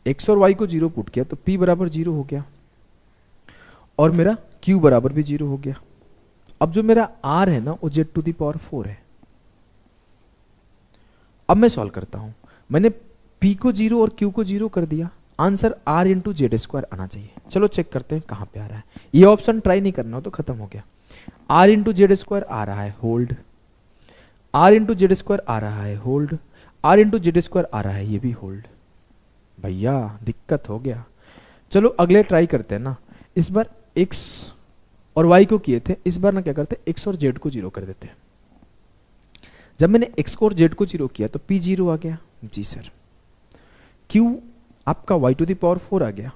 x और y को 0 पुट किया तो p बराबर 0 हो गया और मेरा q बराबर भी 0 हो गया। अब जो मेरा r है ना वो z टू दी पावर 4 है। अब मैं सॉल्व करता हूं, मैंने p को 0 और q को 0 कर दिया, answer r into Z square आना चाहिए। चलो चेक करते हैं कहां पे आ रहा है, ये ऑप्शन ट्राई नहीं करना हो तो खत्म हो गया। r इंटू जेड स्क्वायर आ रहा है, hold, r into Z square आ रहा है, hold, r into Z square आ रहा है, ये भी होल्ड। भैया दिक्कत हो गया। चलो अगले ट्राई करते हैं ना, इस बार x और y को किए थे, इस बार ना क्या करते हैं x और z को 0 कर देते हैं। जब मैंने x को और z को 0 किया तो p 0 आ गया, जी सर। q आपका y टू द पावर 4 आ गया,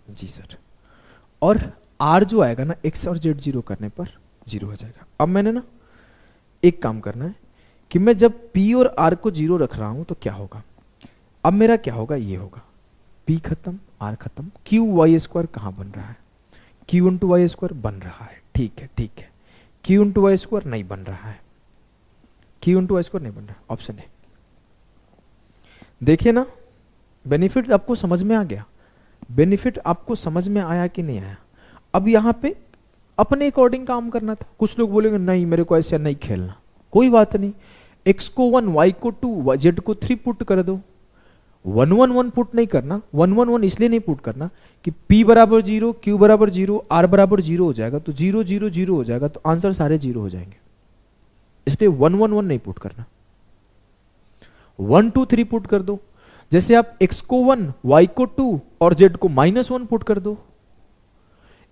जी सर। और r जो आएगा ना x और z 0 करने पर 0 हो जाएगा। अब मैंने ना एक काम करना है कि मैं जब p और r को 0 रख रहा हूं तो क्या होगा, अब मेरा क्या होगा, ये होगा p खत्म r खत्म, q y स्क्वायर कहां बन रहा है, q इंटू वाई स्क्वायर बन रहा है, ठीक है ठीक है। q इंटू वाई स्क्वायर नहीं बन रहा है, q इंटू वाई स्क्वायर नहीं बन रहा, ऑप्शन है। देखिए ना, बेनिफिट आपको समझ में आ गया, बेनिफिट आपको समझ में आया कि नहीं आया। अब यहां पे अपने अकॉर्डिंग काम करना था। कुछ लोग बोलेंगे नहीं मेरे को ऐसे नहीं खेलना, कोई बात नहीं, x को 1 y को 2 z को 3 पुट कर दो। 1 1 1 पुट नहीं करना, 1 1 1 इसलिए नहीं पुट करना कि p बराबर 0, q बराबर 0, r बराबर 0 हो जाएगा तो 0 0 0 हो जाएगा, तो आंसर सारे 0 हो जाएंगे, इसलिए 1 1 1 नहीं पुट करना। 1 2 3 पुट कर दो, जैसे आप x को 1 y को 2 और z को -1 पुट कर दो,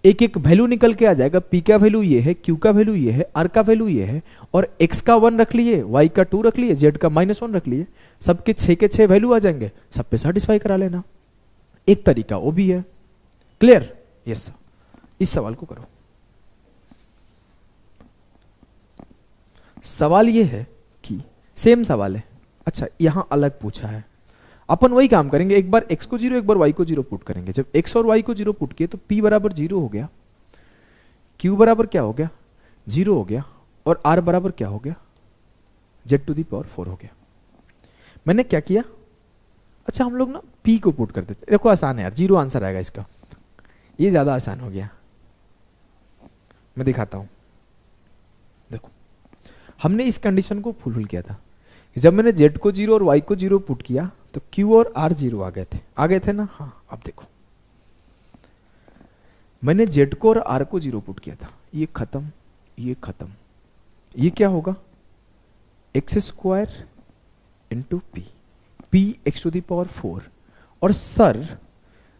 एक एक वैल्यू निकल के आ जाएगा। p का वैल्यू ये है, q का वैल्यू ये है, r का वैल्यू ये है, और x का 1 रख लिए, y का 2 रख लिए, z का -1 रख लिए, सबके 6 के 6 वैल्यू आ जाएंगे, सब पे सेटिस्फाई करा लेना। एक तरीका वो भी है। क्लियर? यस। इस सवाल को करो। सवाल ये है कि सेम सवाल है, अच्छा यहां अलग पूछा है। अपन वही काम करेंगे, एक बार x को 0 एक बार y को 0 पुट करेंगे। जब x और y को 0 पुट किए तो p बराबर 0 हो गया, q बराबर क्या हो गया, 0 हो गया, और r बराबर क्या हो गया, z टू दी पावर 4 हो गया। मैंने क्या किया, अच्छा हम लोग ना p को पुट कर देते। देखो आसान है यार, 0 आंसर आएगा इसका, ये ज्यादा आसान हो गया। मैं दिखाता हूं, देखो हमने इस कंडीशन को फुलफिल किया था, जब मैंने z को 0 और y को 0 पुट किया तो q और r 0 आ गए थे ना। हाँ अब देखो, मैंने z को और r को 0 पुट किया था, ये खत्म, ये खत्म, ये क्या होगा x square into p, p x to the power 4, और सर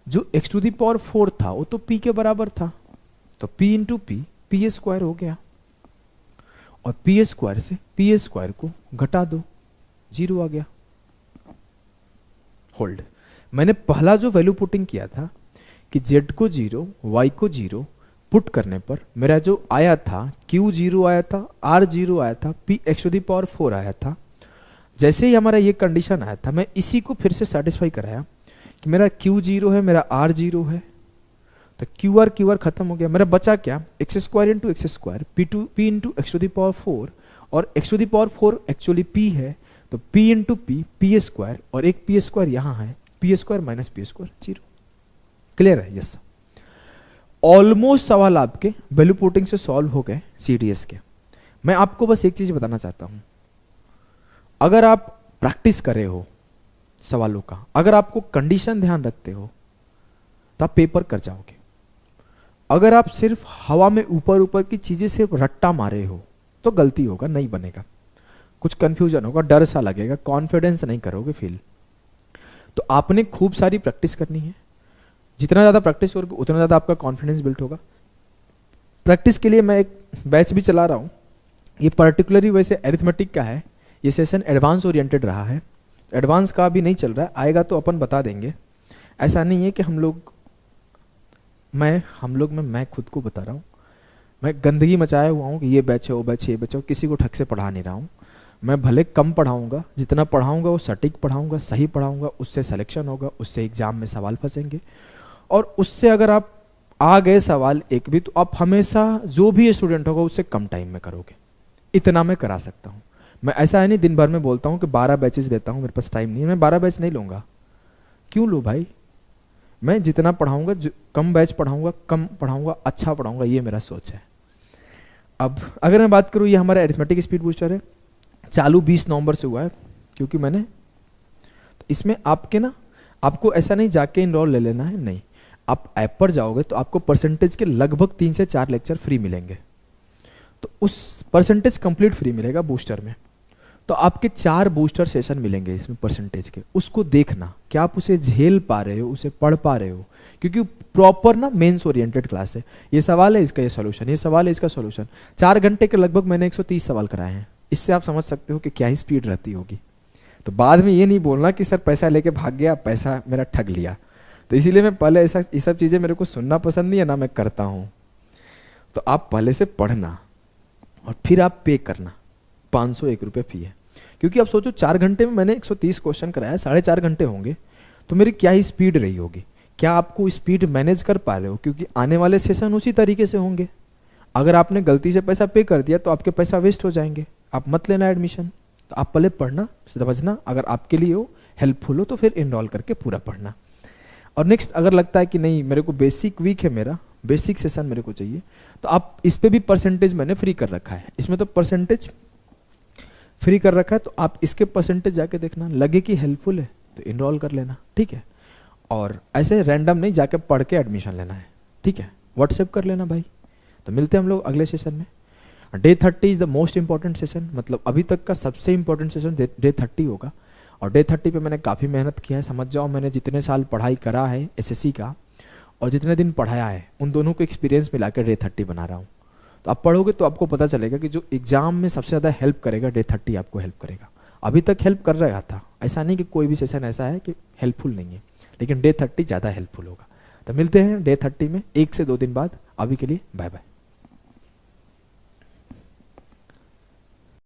जो एक्स टू दी पावर 4 था वो तो p के बराबर था, तो p into p, P square हो गया, और पी स्क्वायर से पी स्क्वायर को घटा दो, 0 आ गया। होल्ड, मैंने पहला जो वैल्यू पुटिंग किया था कि z को 0 y को 0 पुट करने पर मेरा जो आया था q 0 आया था, r 0 आया था, p x to the power 4 आया था। जैसे ही हमारा ये कंडीशन आया था मैं इसी को फिर से सेटिस्फाई कराया कि मेरा q 0 है, मेरा r 0 है, तो क्यू आर खत्म हो गया। मेरा बचा क्या, x square into x square, p into x to the power 4, और x to the power 4 actually p है, तो p इंटू पी स्क्वायर, और एक पी स्क्वायर यहाँ है, P square minus P square 0। Clear है? यस। ऑलमोस्ट सवाल आपके वैल्यू पुटिंग से सॉल्व हो गए सीडीएस के। मैं आपको बस एक चीज बताना चाहता हूं, अगर आप प्रैक्टिस करे हो सवालों का, अगर आपको कंडीशन ध्यान रखते हो तो आप पेपर कर जाओगे। अगर आप सिर्फ हवा में ऊपर ऊपर की चीजें सिर्फ रट्टा मारे हो तो गलती होगा, नहीं बनेगा, कुछ कंफ्यूजन होगा, डर सा लगेगा, कॉन्फिडेंस नहीं करोगे फील। तो आपने खूब सारी प्रैक्टिस करनी है, जितना ज़्यादा प्रैक्टिस करोगे उतना ज़्यादा आपका कॉन्फिडेंस बिल्ड होगा। प्रैक्टिस के लिए मैं एक बैच भी चला रहा हूँ, ये पर्टिकुलरली वैसे अरिथमेटिक का है, ये सेशन एडवांस ओरिएंटेड रहा है, एडवांस का भी नहीं चल रहा है, आएगा तो अपन बता देंगे। ऐसा नहीं है कि हम लोग में मैं खुद को बता रहा हूँ, मैं गंदगी मचाया हुआ हूँ कि ये बैच है, वो बैच है, ये बैच है, किसी को ठग से पढ़ा नहीं रहा हूँ। मैं भले कम पढ़ाऊँगा, जितना पढ़ाऊँगा वो सटीक पढ़ाऊँगा, सही पढ़ाऊँगा, उससे सिलेक्शन होगा, उससे एग्जाम में सवाल फंसेंगे, और उससे अगर आप आ गए सवाल एक भी, तो आप हमेशा जो भी स्टूडेंट होगा उससे कम टाइम में करोगे। इतना मैं करा सकता हूँ। मैं ऐसा है नहीं दिन भर में बोलता हूँ कि 12 बैचेस देता हूँ, मेरे पास टाइम नहीं है, मैं 12 बैच नहीं लूँगा। क्यों लूँ भाई? मैं जितना पढ़ाऊँगा, कम बैच पढ़ाऊँगा, कम पढ़ाऊँगा, अच्छा पढ़ाऊँगा, ये मेरा सोच है। अब अगर मैं बात करूँ, ये हमारा अरिथमेटिक स्पीड बूस्टर है, चालू 20 नवंबर से हुआ है, क्योंकि मैंने तो इसमें आपको ऐसा नहीं जाके इनरोल ले लेना है, नहीं, आप ऐप पर जाओगे तो आपको परसेंटेज के लगभग 3 से 4 लेक्चर फ्री मिलेंगे, तो उस परसेंटेज कंप्लीट फ्री मिलेगा बूस्टर में। तो आपके 4 बूस्टर सेशन मिलेंगे इसमें परसेंटेज के, उसको देखना कि आप उसे झेल पा रहे हो, उसे पढ़ पा रहे हो, क्योंकि प्रॉपर ना मेंस ओरिएंटेड क्लास है। ये सवाल है, इसका ये सॉल्यूशन, ये सवाल है, इसका सॉल्यूशन। 4 घंटे के लगभग मैंने 130 सवाल कराए हैं। इससे आप समझ सकते हो कि क्या ही स्पीड रहती होगी। तो बाद में ये नहीं बोलना कि सर पैसा लेके भाग गया, पैसा मेरा ठग लिया। तो इसीलिए मैं पहले ऐसा, ये सब चीज़ें मेरे को सुनना पसंद नहीं है ना, मैं करता हूँ। तो आप पहले से पढ़ना और फिर आप पे करना। 501 रुपये फी है, क्योंकि आप सोचो 4 घंटे में मैंने 130 क्वेश्चन कराया, 4.5 घंटे होंगे, तो मेरी क्या ही स्पीड रही होगी। क्या आपको स्पीड मैनेज कर पा रहे हो? क्योंकि आने वाले सेशन उसी तरीके से होंगे। अगर आपने गलती से पैसा पे कर दिया तो आपके पैसा वेस्ट हो जाएंगे, आप मत लेना एडमिशन। तो आप पहले पढ़ना, समझना, अगर आपके लिए हो, हेल्पफुल हो, तो फिर इनरोल करके पूरा पढ़ना। और नेक्स्ट अगर लगता है कि नहीं मेरे को बेसिक वीक है, मेरा बेसिक सेशन मेरे को चाहिए, तो आप इस पे भी परसेंटेज मैंने फ्री कर रखा है, इसमें तो परसेंटेज फ्री कर रखा है, तो आप इसके परसेंटेज जाके देखना, लगे कि हेल्पफुल है तो इनरोल कर लेना, ठीक है। और ऐसे रैंडम नहीं जाके पढ़ के एडमिशन लेना है, ठीक है। व्हाट्सएप कर लेना भाई। तो मिलते हैं हम लोग अगले सेशन में। Day 30 is the most important session, मतलब अभी तक का सबसे इंपॉर्टेंट सेशन डे 30 होगा। और डे 30 पे मैंने काफ़ी मेहनत किया है, समझ जाओ मैंने जितने साल पढ़ाई करा है एसएससी का और जितने दिन पढ़ाया है, उन दोनों को एक्सपीरियंस मिला के डे 30 बना रहा हूँ। तो आप पढ़ोगे तो आपको पता चलेगा कि जो एग्जाम में सबसे ज़्यादा हेल्प करेगा डे 30 आपको हेल्प करेगा। अभी तक हेल्प कर रहा था, ऐसा नहीं कि कोई भी सेशन ऐसा है कि हेल्पफुल नहीं है, लेकिन डे 30 ज़्यादा हेल्पफुल होगा। तो मिलते हैं डे 30 में 1 से 2 दिन बाद। अभी के लिए बाय बाय।